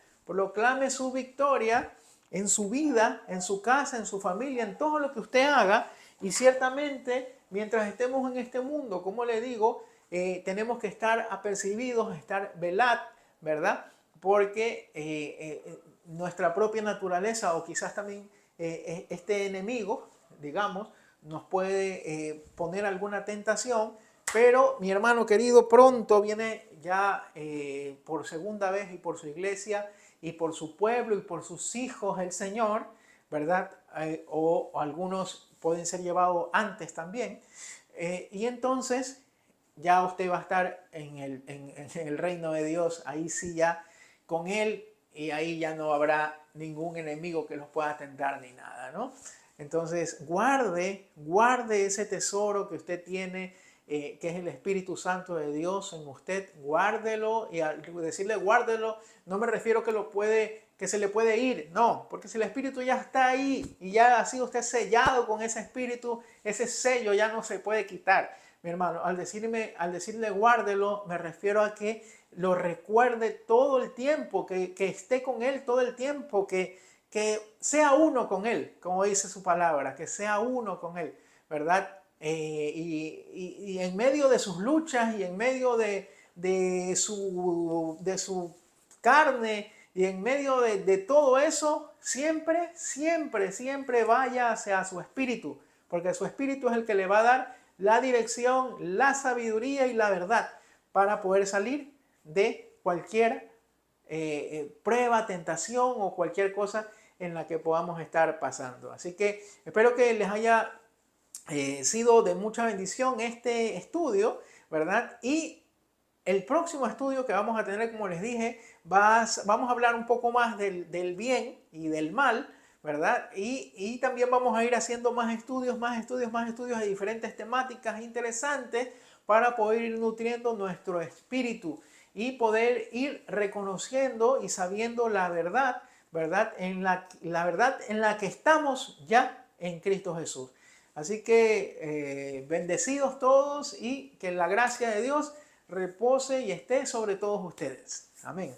[SPEAKER 1] en su vida, en su casa, en su familia, en todo lo que usted haga y ciertamente mientras estemos en este mundo, como le digo, tenemos que estar apercibidos, estar velad, ¿verdad? Porque nuestra propia naturaleza o quizás también este enemigo, digamos, nos puede poner alguna tentación, pero mi hermano querido pronto viene ya por segunda vez y por su iglesia y por su pueblo y por sus hijos el Señor, ¿verdad? O algunos pueden ser llevados antes también. Y entonces ya usted va a estar en el reino de Dios, ahí sí ya con Él y ahí ya no habrá ningún enemigo que los pueda tentar ni nada, ¿no? Entonces, guarde ese tesoro que usted tiene, que es el Espíritu Santo de Dios en usted, guárdelo. Y al decirle guárdelo, no me refiero que se le puede ir, no, porque si el Espíritu ya está ahí y ya ha sido usted sellado con ese Espíritu, ese sello ya no se puede quitar. Mi hermano, al decirle guárdelo, me refiero a que lo recuerde todo el tiempo, que esté con él todo el tiempo, que sea uno con él, como dice su palabra, que sea uno con él, ¿verdad? Y en medio de sus luchas y en medio de su carne y en medio de todo eso, siempre, siempre, siempre vaya hacia su espíritu, porque su espíritu es el que le va a dar la dirección, la sabiduría y la verdad para poder salir de cualquier prueba, tentación o cualquier cosa en la que podamos estar pasando. Así que espero que les haya sido de mucha bendición este estudio, ¿verdad? Y el próximo estudio que vamos a tener, como les dije, vamos a hablar un poco más del bien y del mal, ¿verdad? Y también vamos a ir haciendo más estudios, más estudios, más estudios de diferentes temáticas interesantes para poder ir nutriendo nuestro espíritu y poder ir reconociendo y sabiendo la verdad, ¿verdad? La verdad en la que estamos ya en Cristo Jesús. Así que bendecidos todos y que la gracia de Dios repose y esté sobre todos ustedes. Amén.